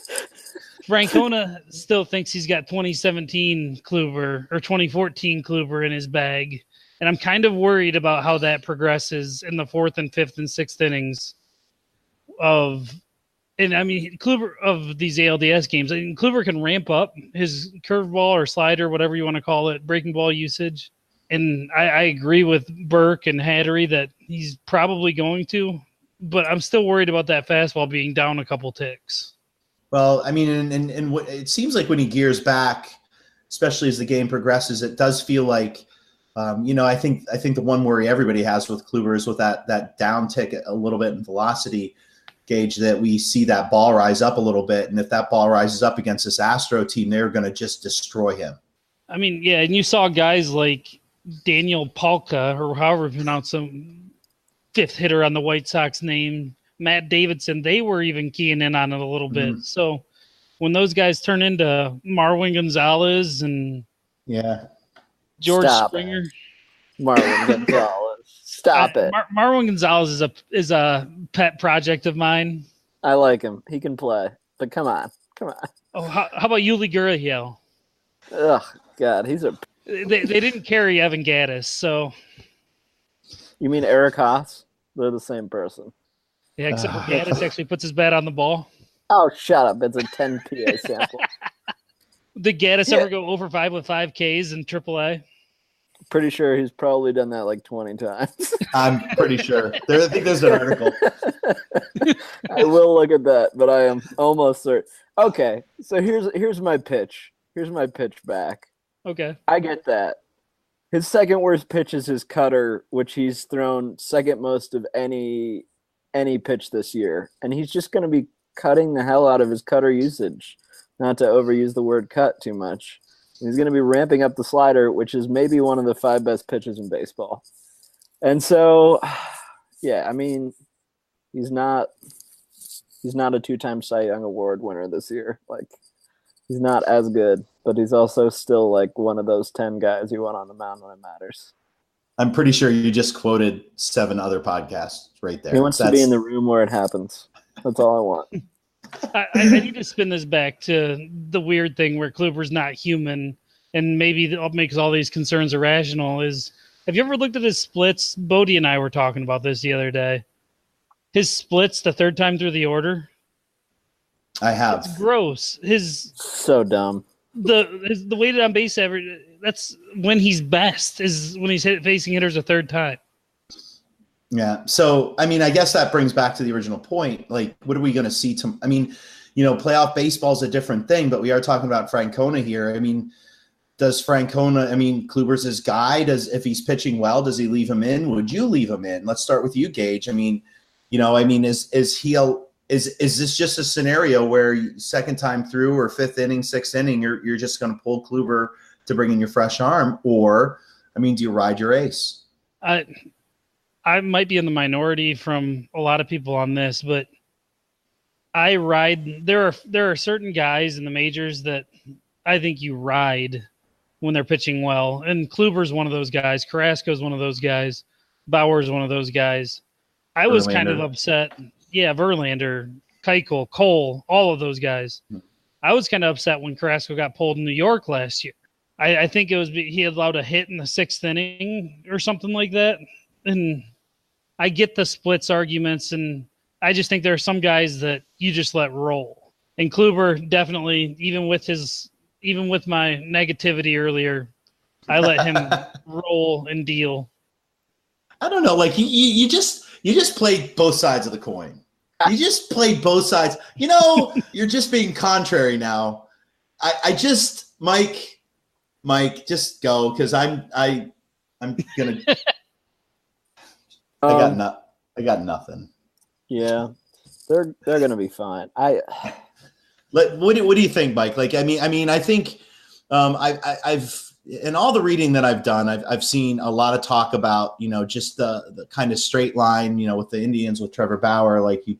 C: Francona still thinks he's got 2017 Kluber or 2014 Kluber in his bag, and I'm kind of worried about how that progresses in the 4th and 5th and 6th innings And I mean, Kluber of these ALDS games, I mean, Kluber can ramp up his curveball or slider, whatever you want to call it, breaking ball usage. And I agree with Burke and Hattery that he's probably going to, but I'm still worried about that fastball being down a couple ticks.
A: Well, I mean, and it seems like when he gears back, especially as the game progresses, it does feel like, I think the one worry everybody has with Kluber is with that down tick a little bit in velocity, Gage, that we see that ball rise up a little bit. And if that ball rises up against this Astro team, they're going to just destroy him. I
C: mean, yeah, and you saw guys like Daniel Palka, or however you pronounce him, 5th hitter on the White Sox name, Matt Davidson, they were even keying in on it a little bit. So when those guys turn into Marwin Gonzalez and George Springer.
B: Marwin Gonzalez. Stop it.
C: Marwin Gonzalez is a pet project of mine.
B: I like him. He can play. But come on.
C: Oh, how about Yuli Gurriel?
B: Ugh, God, he's a...
C: They didn't carry Evan Gaddis, so...
B: You mean Eric Haas? They're the same person.
C: Yeah, except for Gaddis actually puts his bat on the ball.
B: Oh, shut up. It's a 10 PA sample.
C: Did Gaddis ever go over 5 with 5 Ks in AAA?
B: Pretty sure he's probably done that like 20 times.
A: I'm pretty sure. I think there's an article.
B: I will look at that, but I am almost certain. Okay, so here's my pitch. Here's my pitch back.
C: Okay.
B: I get that. His second worst pitch is his cutter, which he's thrown second most of any pitch this year. And he's just going to be cutting the hell out of his cutter usage, not to overuse the word cut too much. He's going to be ramping up the slider, which is maybe one of the 5 best pitches in baseball. And so, yeah, I mean, he's not a 2-time Cy Young Award winner this year. Like, he's not as good, but he's also still like one of those 10 guys you want on the mound when it matters.
A: I'm pretty sure you just quoted 7 other podcasts right there.
B: He wants to be in the room where it happens. That's all I want.
C: I need to spin this back to the weird thing where Kluber's not human, and maybe what makes all these concerns irrational is, have you ever looked at his splits? Bodie and I were talking about this the other day. His splits the 3rd time through the order.
A: I have.
C: It's gross.
B: So dumb.
C: The weighted on base average, that's when he's best, is when he's facing hitters a 3rd time.
A: Yeah. So, I mean, I guess that brings back to the original point. Like, what are we going to see? Playoff baseball is a different thing, but we are talking about Francona here. I mean, Kluber's his guy. If he's pitching well, does he leave him in? Would you leave him in? Let's start with you, Gage. I mean, is this just a scenario where 2nd time through or 5th inning, 6th inning, you're just going to pull Kluber to bring in your fresh arm? Or, do you ride your ace?
C: I might be in the minority from a lot of people on this, but I ride. There are certain guys in the majors that I think you ride when they're pitching well, and Kluber's one of those guys. Carrasco's one of those guys. Bauer's one of those guys. I was kind of upset. Yeah, Verlander, Keuchel, Cole, all of those guys. I was kind of upset when Carrasco got pulled in New York last year. I think it was he allowed a hit in the 6th inning or something like that. And I get the splits arguments, and I just think there are some guys that you just let roll. And Kluber definitely, even with my negativity earlier, I let him roll and deal.
A: I don't know. Like you just played both sides of the coin. You just played both sides. You know, you're just being contrary now. I just Mike, just go because I'm gonna. I got nothing.
B: Yeah, they're gonna be fine.
A: What do you think, Mike? Like, I mean, I think I've in all the reading that I've done, I've seen a lot of talk about, you know, just the kind of straight line, you know, with the Indians with Trevor Bauer, like you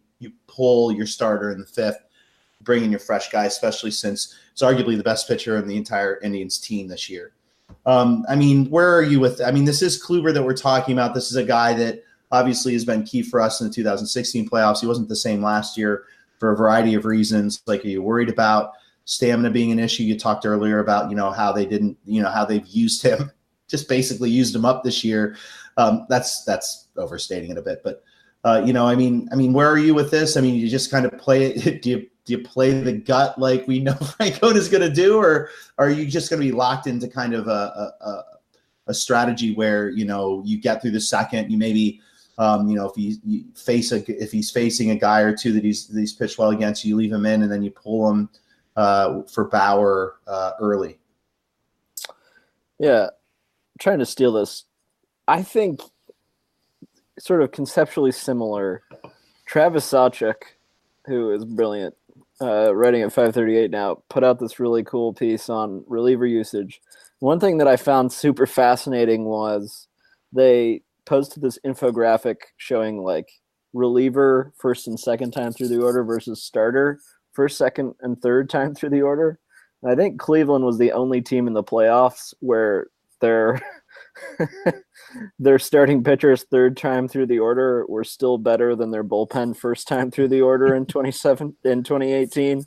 A: pull your starter in the fifth, bring in your fresh guy, especially since it's arguably the best pitcher in the entire Indians team this year. I mean, where are you with? I mean, this is Kluber that we're talking about. This is a guy that obviously has been key for us in the 2016 playoffs. He wasn't the same last year for a variety of reasons. Like, are you worried about stamina being an issue? You talked earlier about, you know, how they didn't, you know, how they've used him, just basically used him up this year. That's overstating it a bit, but you know, I mean, where are you with this? I mean, you just kind of play it. Do you play the gut like we know Francona is going to do, or are you just going to be locked into kind of a strategy where, you know, you get through the second, you maybe, you know, if he's facing a guy or two that he's pitched well against, you leave him in and then you pull him for Bauer early.
B: Yeah, I'm trying to steal this. I think sort of conceptually similar. Travis Sawchuk, who is brilliant, writing at 538 now, put out this really cool piece on reliever usage. One thing that I found super fascinating was they posted this infographic showing like reliever first and second time through the order versus starter first, second, and third time through the order. And I think Cleveland was the only team in the playoffs where their starting pitchers third time through the order were still better than their bullpen first time through the order in 2018,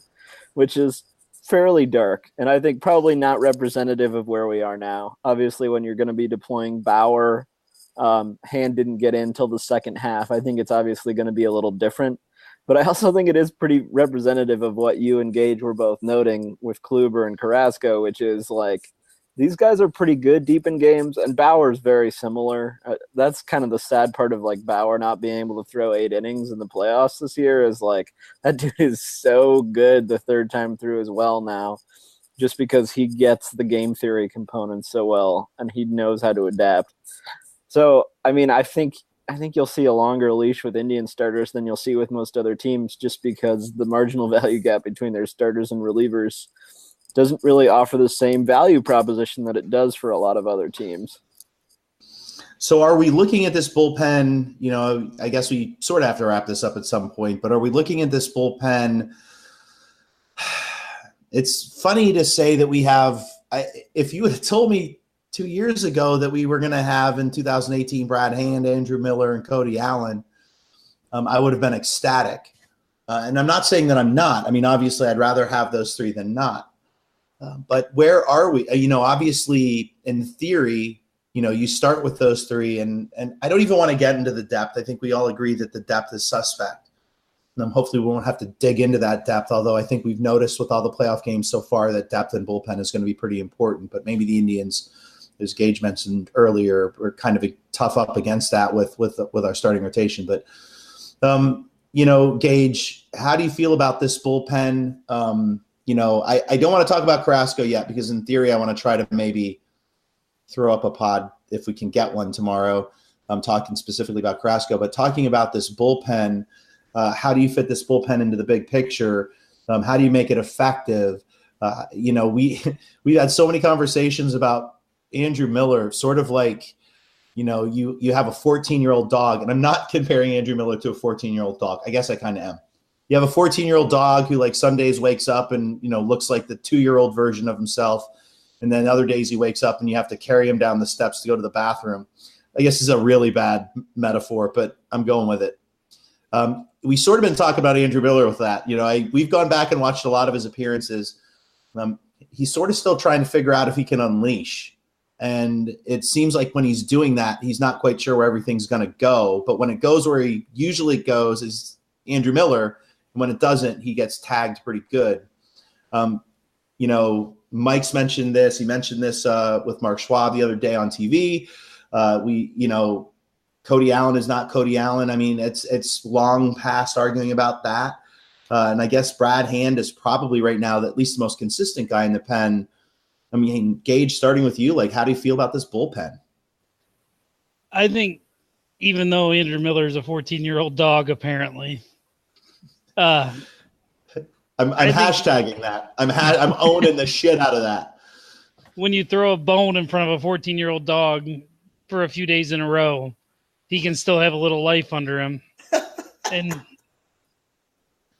B: which is fairly dark. And I think probably not representative of where we are now. Obviously, when you're going to be deploying Bauer, Hand didn't get in till the second half. I think it's obviously going to be a little different. But I also think it is pretty representative of what you and Gage were both noting with Kluber and Carrasco, which is like these guys are pretty good deep in games, and Bauer's very similar. That's kind of the sad part of like Bauer not being able to throw 8 innings in the playoffs this year is like that dude is so good the third time through as well now, just because he gets the game theory components so well and he knows how to adapt. So, I mean, I think you'll see a longer leash with Indian starters than you'll see with most other teams, just because the marginal value gap between their starters and relievers doesn't really offer the same value proposition that it does for a lot of other teams.
A: So are we looking at this bullpen? You know, I guess we sort of have to wrap this up at some point, but are we looking at this bullpen? It's funny to say that we have, if you would have told me 2 years ago that we were going to have in 2018 Brad Hand, Andrew Miller, and Cody Allen, I would have been ecstatic. And I'm not saying that I'm not. I mean, obviously, I'd rather have those three than not. But where are we? You know, obviously, in theory, you know, you start with those three, and I don't even want to get into the depth. I think we all agree that the depth is suspect. And hopefully we won't have to dig into that depth, although I think we've noticed with all the playoff games so far that depth and bullpen is going to be pretty important. But maybe the Indians, as Gage mentioned earlier, are kind of tough up against that with our starting rotation. But, you know, Gage, how do you feel about this bullpen? You know, I don't want to talk about Carrasco yet because in theory I want to try to maybe throw up a pod if we can get one tomorrow. I'm talking specifically about Carrasco, but talking about this bullpen, how do you fit this bullpen into the big picture? How do you make it effective? You know, we've had so many conversations about Andrew Miller, sort of like, you know, you have a 14-year-old dog, and I'm not comparing Andrew Miller to a 14-year-old dog. I guess I kind of am. You have a 14-year-old dog who like some days wakes up and, you know, looks like the 2-year-old version of himself. And then other days he wakes up and you have to carry him down the steps to go to the bathroom. I guess this is a really bad metaphor, but I'm going with it. We sort of been talking about Andrew Miller with that. You know, we've gone back and watched a lot of his appearances. He's sort of still trying to figure out if he can unleash. And it seems like when he's doing that, he's not quite sure where everything's going to go. But when it goes where he usually goes is Andrew Miller. And when it doesn't, he gets tagged pretty good. You know, Mike's mentioned this. He mentioned this with Mark Schwab the other day on TV. You know, Cody Allen is not Cody Allen. I mean, it's long past arguing about that. And I guess Brad Hand is probably right now at least the most consistent guy in the pen. I mean, Gage, starting with you, like, how do you feel about this bullpen?
C: I think even though Andrew Miller is a 14-year-old dog, apparently,
A: I'm hashtagging that. I'm owning the shit out of that.
C: When you throw a bone in front of a 14-year-old dog for a few days in a row, he can still have a little life under him. And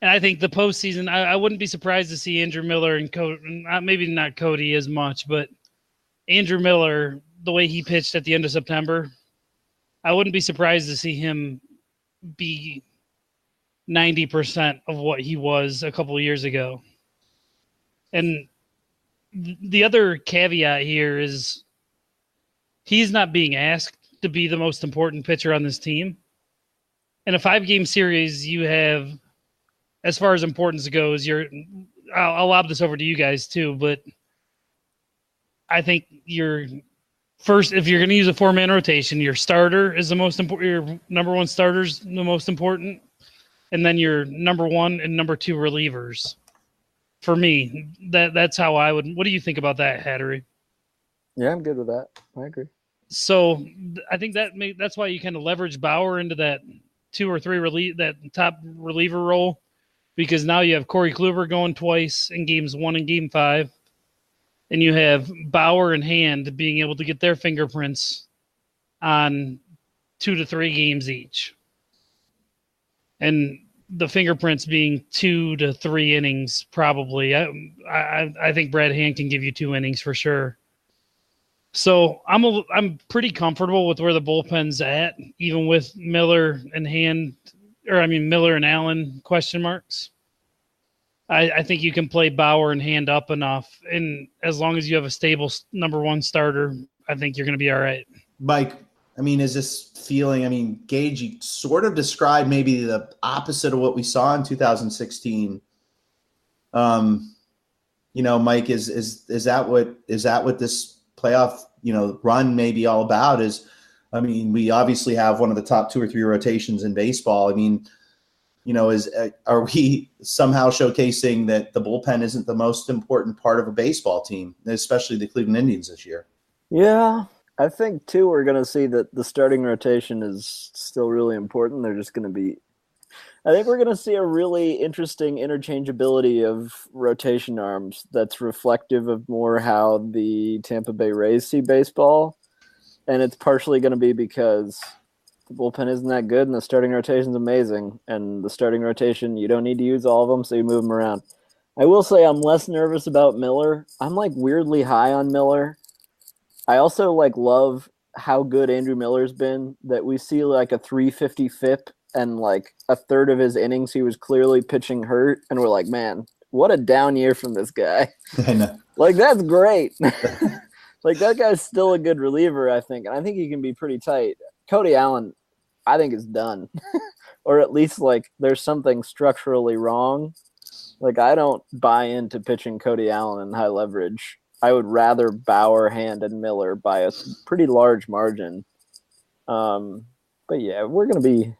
C: I think the postseason, I wouldn't be surprised to see Andrew Miller and Cody, maybe not Cody as much, but Andrew Miller, the way he pitched at the end of September, I wouldn't be surprised to see him be 90% of what he was a couple of years ago. And the other caveat here is he's not being asked to be the most important pitcher on this team. In a 5-game series, you have, as far as importance goes, I'll lob this over to you guys too, but I think your first, if you're going to use a 4-man rotation, your starter is the most important. Your number 1 starter's the most important, and then your number 1 and number 2 relievers. For me, that's how I would. What do you think about that, Hattery?
B: Yeah, I'm good with that. I agree.
C: So I think that's why you kind of leverage Bauer into that 2 or 3 that top reliever role, because now you have Corey Kluber going twice in games 1 and game 5. And you have Bauer and Hand being able to get their fingerprints on 2 to 3 games each. And the fingerprints being 2 to 3 innings, probably. I think Brad Hand can give you 2 innings for sure. So I'm pretty comfortable with where the bullpen's at, even with Miller and Miller and Allen question marks. I think you can play Bauer and Hand up enough, and as long as you have a stable number 1 starter, I think you're going to be all right.
A: Mike, I mean, is this feeling? I mean, Gage, you sort of described maybe the opposite of what we saw in 2016. Mike, is that what this playoff run may be all about? I mean, we obviously have one of the top 2 or 3 rotations in baseball. I mean, are we somehow showcasing that the bullpen isn't the most important part of a baseball team, especially the Cleveland Indians this year?
B: Yeah, I think too we're going to see that the starting rotation is still really important. They're just going to be – I think we're going to see a really interesting interchangeability of rotation arms that's reflective of more how the Tampa Bay Rays see baseball, and it's partially going to be because – the bullpen isn't that good, and the starting rotation is amazing. And the starting rotation, you don't need to use all of them, so you move them around. I will say I'm less nervous about Miller. I'm weirdly high on Miller. I also love how good Andrew Miller's been. That we see a 350 FIP, and a third of his innings he was clearly pitching hurt, and we're like, man, what a down year from this guy.
A: I know.
B: That's great. That guy's still a good reliever, I think, and I think he can be pretty tight. Cody Allen, I think, is done. Or at least, there's something structurally wrong. I don't buy into pitching Cody Allen in high leverage. I would rather Bauer, Hand, and Miller by a pretty large margin. But, yeah, we're going to be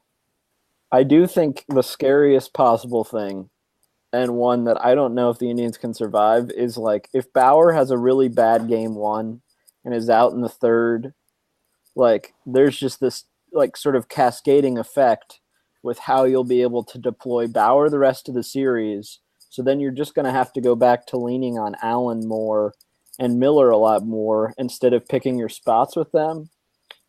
B: – I do think the scariest possible thing, and one that I don't know if the Indians can survive, is, if Bauer has a really bad game 1 and is out in the 3rd – there's just this sort of cascading effect with how you'll be able to deploy Bauer the rest of the series. So then you're just going to have to go back to leaning on Allen more and Miller a lot more instead of picking your spots with them.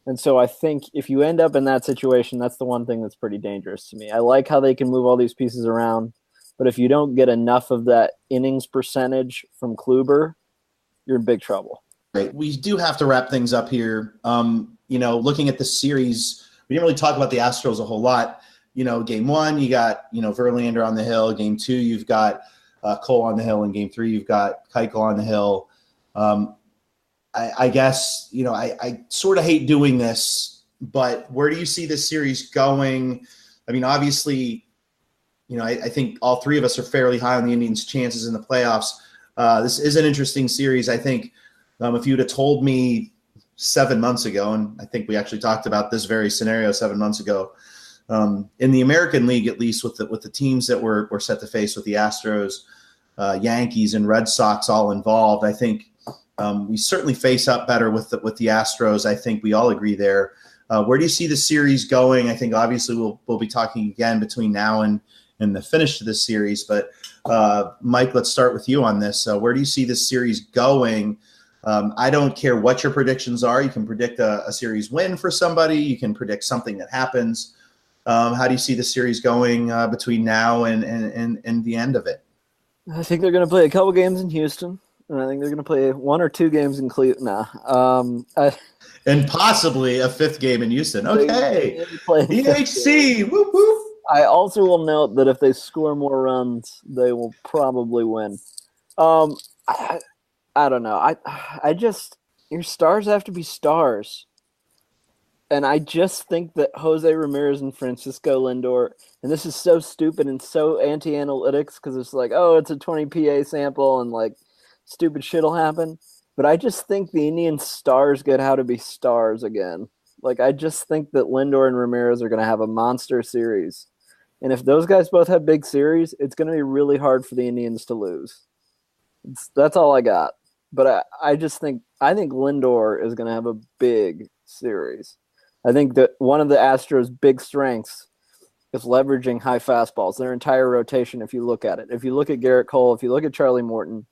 B: And so I think if you end up in that situation, that's the one thing that's pretty dangerous to me. I like how they can move all these pieces around, but if you don't get enough of that innings percentage from Kluber, you're in big trouble.
A: Great. We do have to wrap things up here. Looking at the series, we didn't really talk about the Astros a whole lot. Game 1, you got, Verlander on the hill. Game 2, you've got Cole on the hill. And Game 3, you've got Keuchel on the hill. I guess, I sort of hate doing this, but where do you see this series going? I mean, obviously, I think all 3 of us are fairly high on the Indians' chances in the playoffs. This is an interesting series. I think if you'd have told me 7 months ago, and I think we actually talked about this very scenario 7 months ago. In the American League, at least with the teams that were set to face with the Astros, Yankees, and Red Sox all involved, I think we certainly face up better with the Astros. I think we all agree there. Where do you see the series going? I think obviously we'll be talking again between now and the finish to this series. But Mike, let's start with you on this. Where do you see this series going? I don't care what your predictions are. You can predict a series win for somebody. You can predict something that happens. How do you see the series going between now and the end of it?
B: I think they're going to play a couple games in Houston, and I think they're going to play 1 or 2 games in Cleveland.
A: And possibly a 5th game in Houston. Okay. EHC. Whoop, whoop.
B: I also will note that if they score more runs, they will probably win. I don't know. I just – your stars have to be stars. And I just think that Jose Ramirez and Francisco Lindor – and this is so stupid and so anti-analytics because it's like, oh, it's a 20 PA sample and, like, stupid shit will happen. But I just think the Indian stars get how to be stars again. Like, I just think that Lindor and Ramirez are going to have a monster series. And if those guys both have big series, it's going to be really hard for the Indians to lose. That's all I got. But I think Lindor is going to have a big series. I think that one of the Astros' big strengths is leveraging high fastballs. Their entire rotation, if you look at it. If you look at Garrett Cole, if you look at Charlie Morton,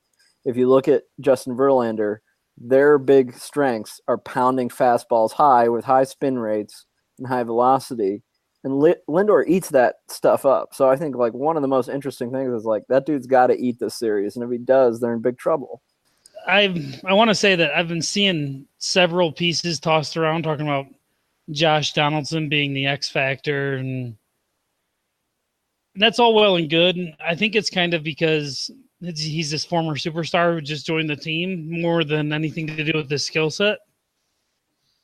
B: if you look at Justin Verlander, their big strengths are pounding fastballs high with high spin rates and high velocity. And Lindor eats that stuff up. So I think like one of the most interesting things is like that dude's got to eat this series. And if he does, they're in big trouble.
C: I want to say that I've been seeing several pieces tossed around talking about Josh Donaldson being the X factor, and that's all well and good. I think it's kind of because he's this former superstar who just joined the team more than anything to do with his skill set.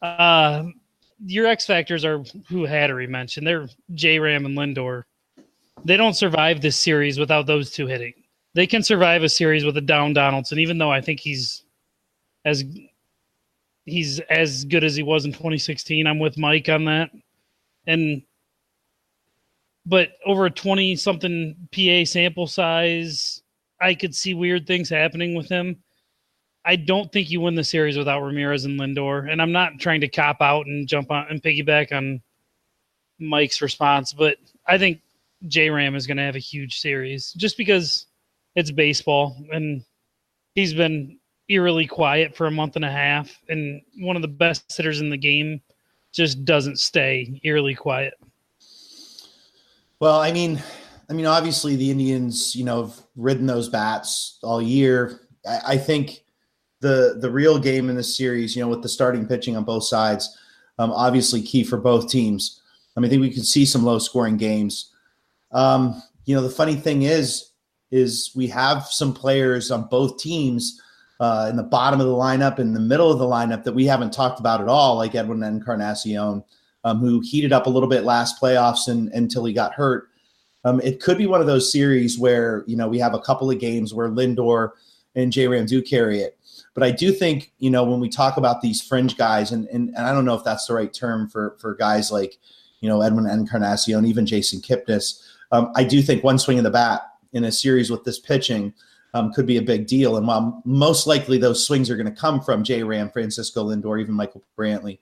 C: Your X factors are who Hattery mentioned. They're JRam and Lindor. They don't survive this series without those two hitting. They can survive a series with a down Donaldson, even though I think he's as good as he was in 2016. I'm with Mike on that. But over a 20-something PA sample size, I could see weird things happening with him. I don't think you win the series without Ramirez and Lindor. And I'm not trying to cop out and jump on and piggyback on Mike's response, but I think JRam is going to have a huge series just because it's baseball and he's been eerily quiet for a month and a half, and one of the best hitters in the game just doesn't stay eerily quiet.
A: Well, I mean, obviously the Indians, have ridden those bats all year. I think the real game in this series, with the starting pitching on both sides, obviously key for both teams. I think we could see some low scoring games. The funny thing is we have some players on both teams in the bottom of the lineup, in the middle of the lineup that we haven't talked about at all, like Edwin Encarnacion, who heated up a little bit last playoffs until he got hurt. It could be one of those series where, we have a couple of games where Lindor and JRam do carry it. But I do think, when we talk about these fringe guys, and I don't know if that's the right term for guys like, Edwin Encarnacion, even Jason Kipnis, I do think one swing of the bat in a series with this pitching could be a big deal. And while most likely those swings are going to come from JRam, Francisco Lindor, even Michael Brantley,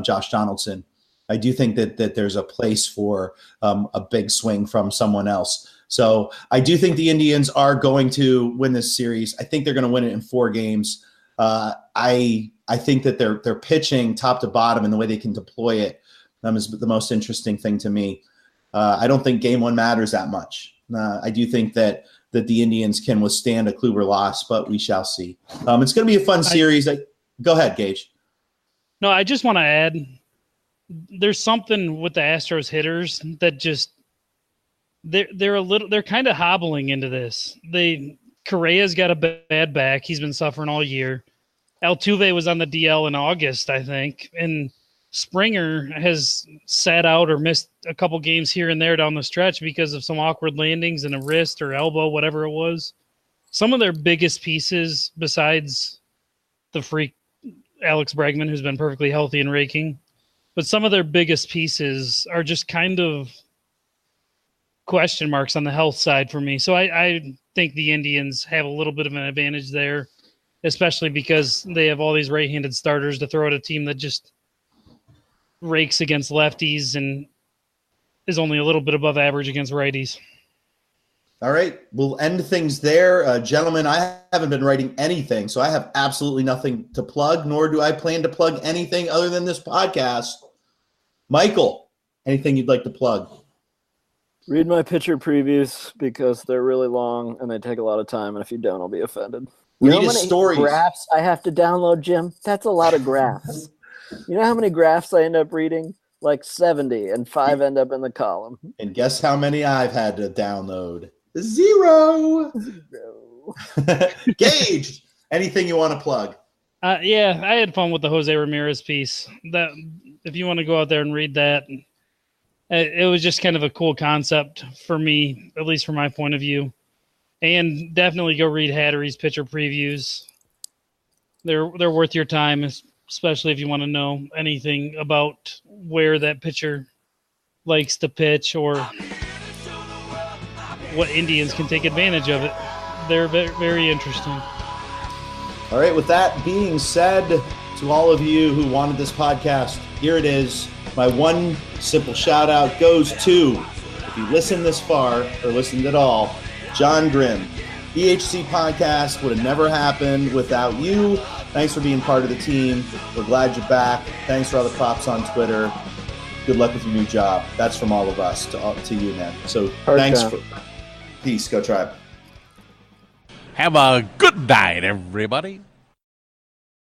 A: Josh Donaldson, I do think that there's a place for a big swing from someone else. So I do think the Indians are going to win this series. I think they're going to win it in 4 games. I think that their pitching top to bottom and the way they can deploy it is the most interesting thing to me. I don't think game 1 matters that much. I do think that the Indians can withstand a Kluber loss, but we shall see. It's going to be a fun series. Go ahead, Gage.
C: No, I just want to add, there's something with the Astros hitters that just they're kind of hobbling into this. Correa's got a bad back. He's been suffering all year. Altuve was on the DL in August, I think, and Springer has sat out or missed a couple games here and there down the stretch because of some awkward landings in a wrist or elbow, whatever it was. Some of their biggest pieces, besides the freak Alex Bregman, who's been perfectly healthy and raking. But some of their biggest pieces are just kind of question marks on the health side for me. So I think the Indians have a little bit of an advantage there, especially because they have all these right-handed starters to throw at a team that just rakes against lefties and is only a little bit above average against righties.
A: All right, we'll end things there. Gentlemen, I haven't been writing anything, so I have absolutely nothing to plug, nor do I plan to plug anything other than this podcast. Michael, anything you'd like to plug?
B: Read my pitcher previews because they're really long and they take a lot of time, and if you don't, I'll be offended. You know how many
A: stories.
B: Graphs I have to download, Jim? That's a lot of graphs. You know how many graphs I end up reading? Like 70, and 5 end up in the column.
A: And guess how many I've had to download? 0. Gage, anything you want to plug?
C: Yeah, I had fun with the Jose Ramirez piece. That, if you want to go out there and read that, it was just kind of a cool concept for me, at least from my point of view. And definitely go read Hattery's pitcher previews. They're worth your time, especially if you want to know anything about where that pitcher likes to pitch or what Indians can take advantage of it. They're very, very interesting.
A: All right, with that being said, to all of you who wanted this podcast, here it is. My one simple shout out goes to, if you listened this far or listened at all, John Grimm. EHC podcast would have never happened without you. Thanks for being part of the team. We're glad you're back. Thanks for all the props on Twitter. Good luck with your new job. That's from all of us to you, man. So thanks. Peace. Go Tribe.
D: Have a good night, everybody.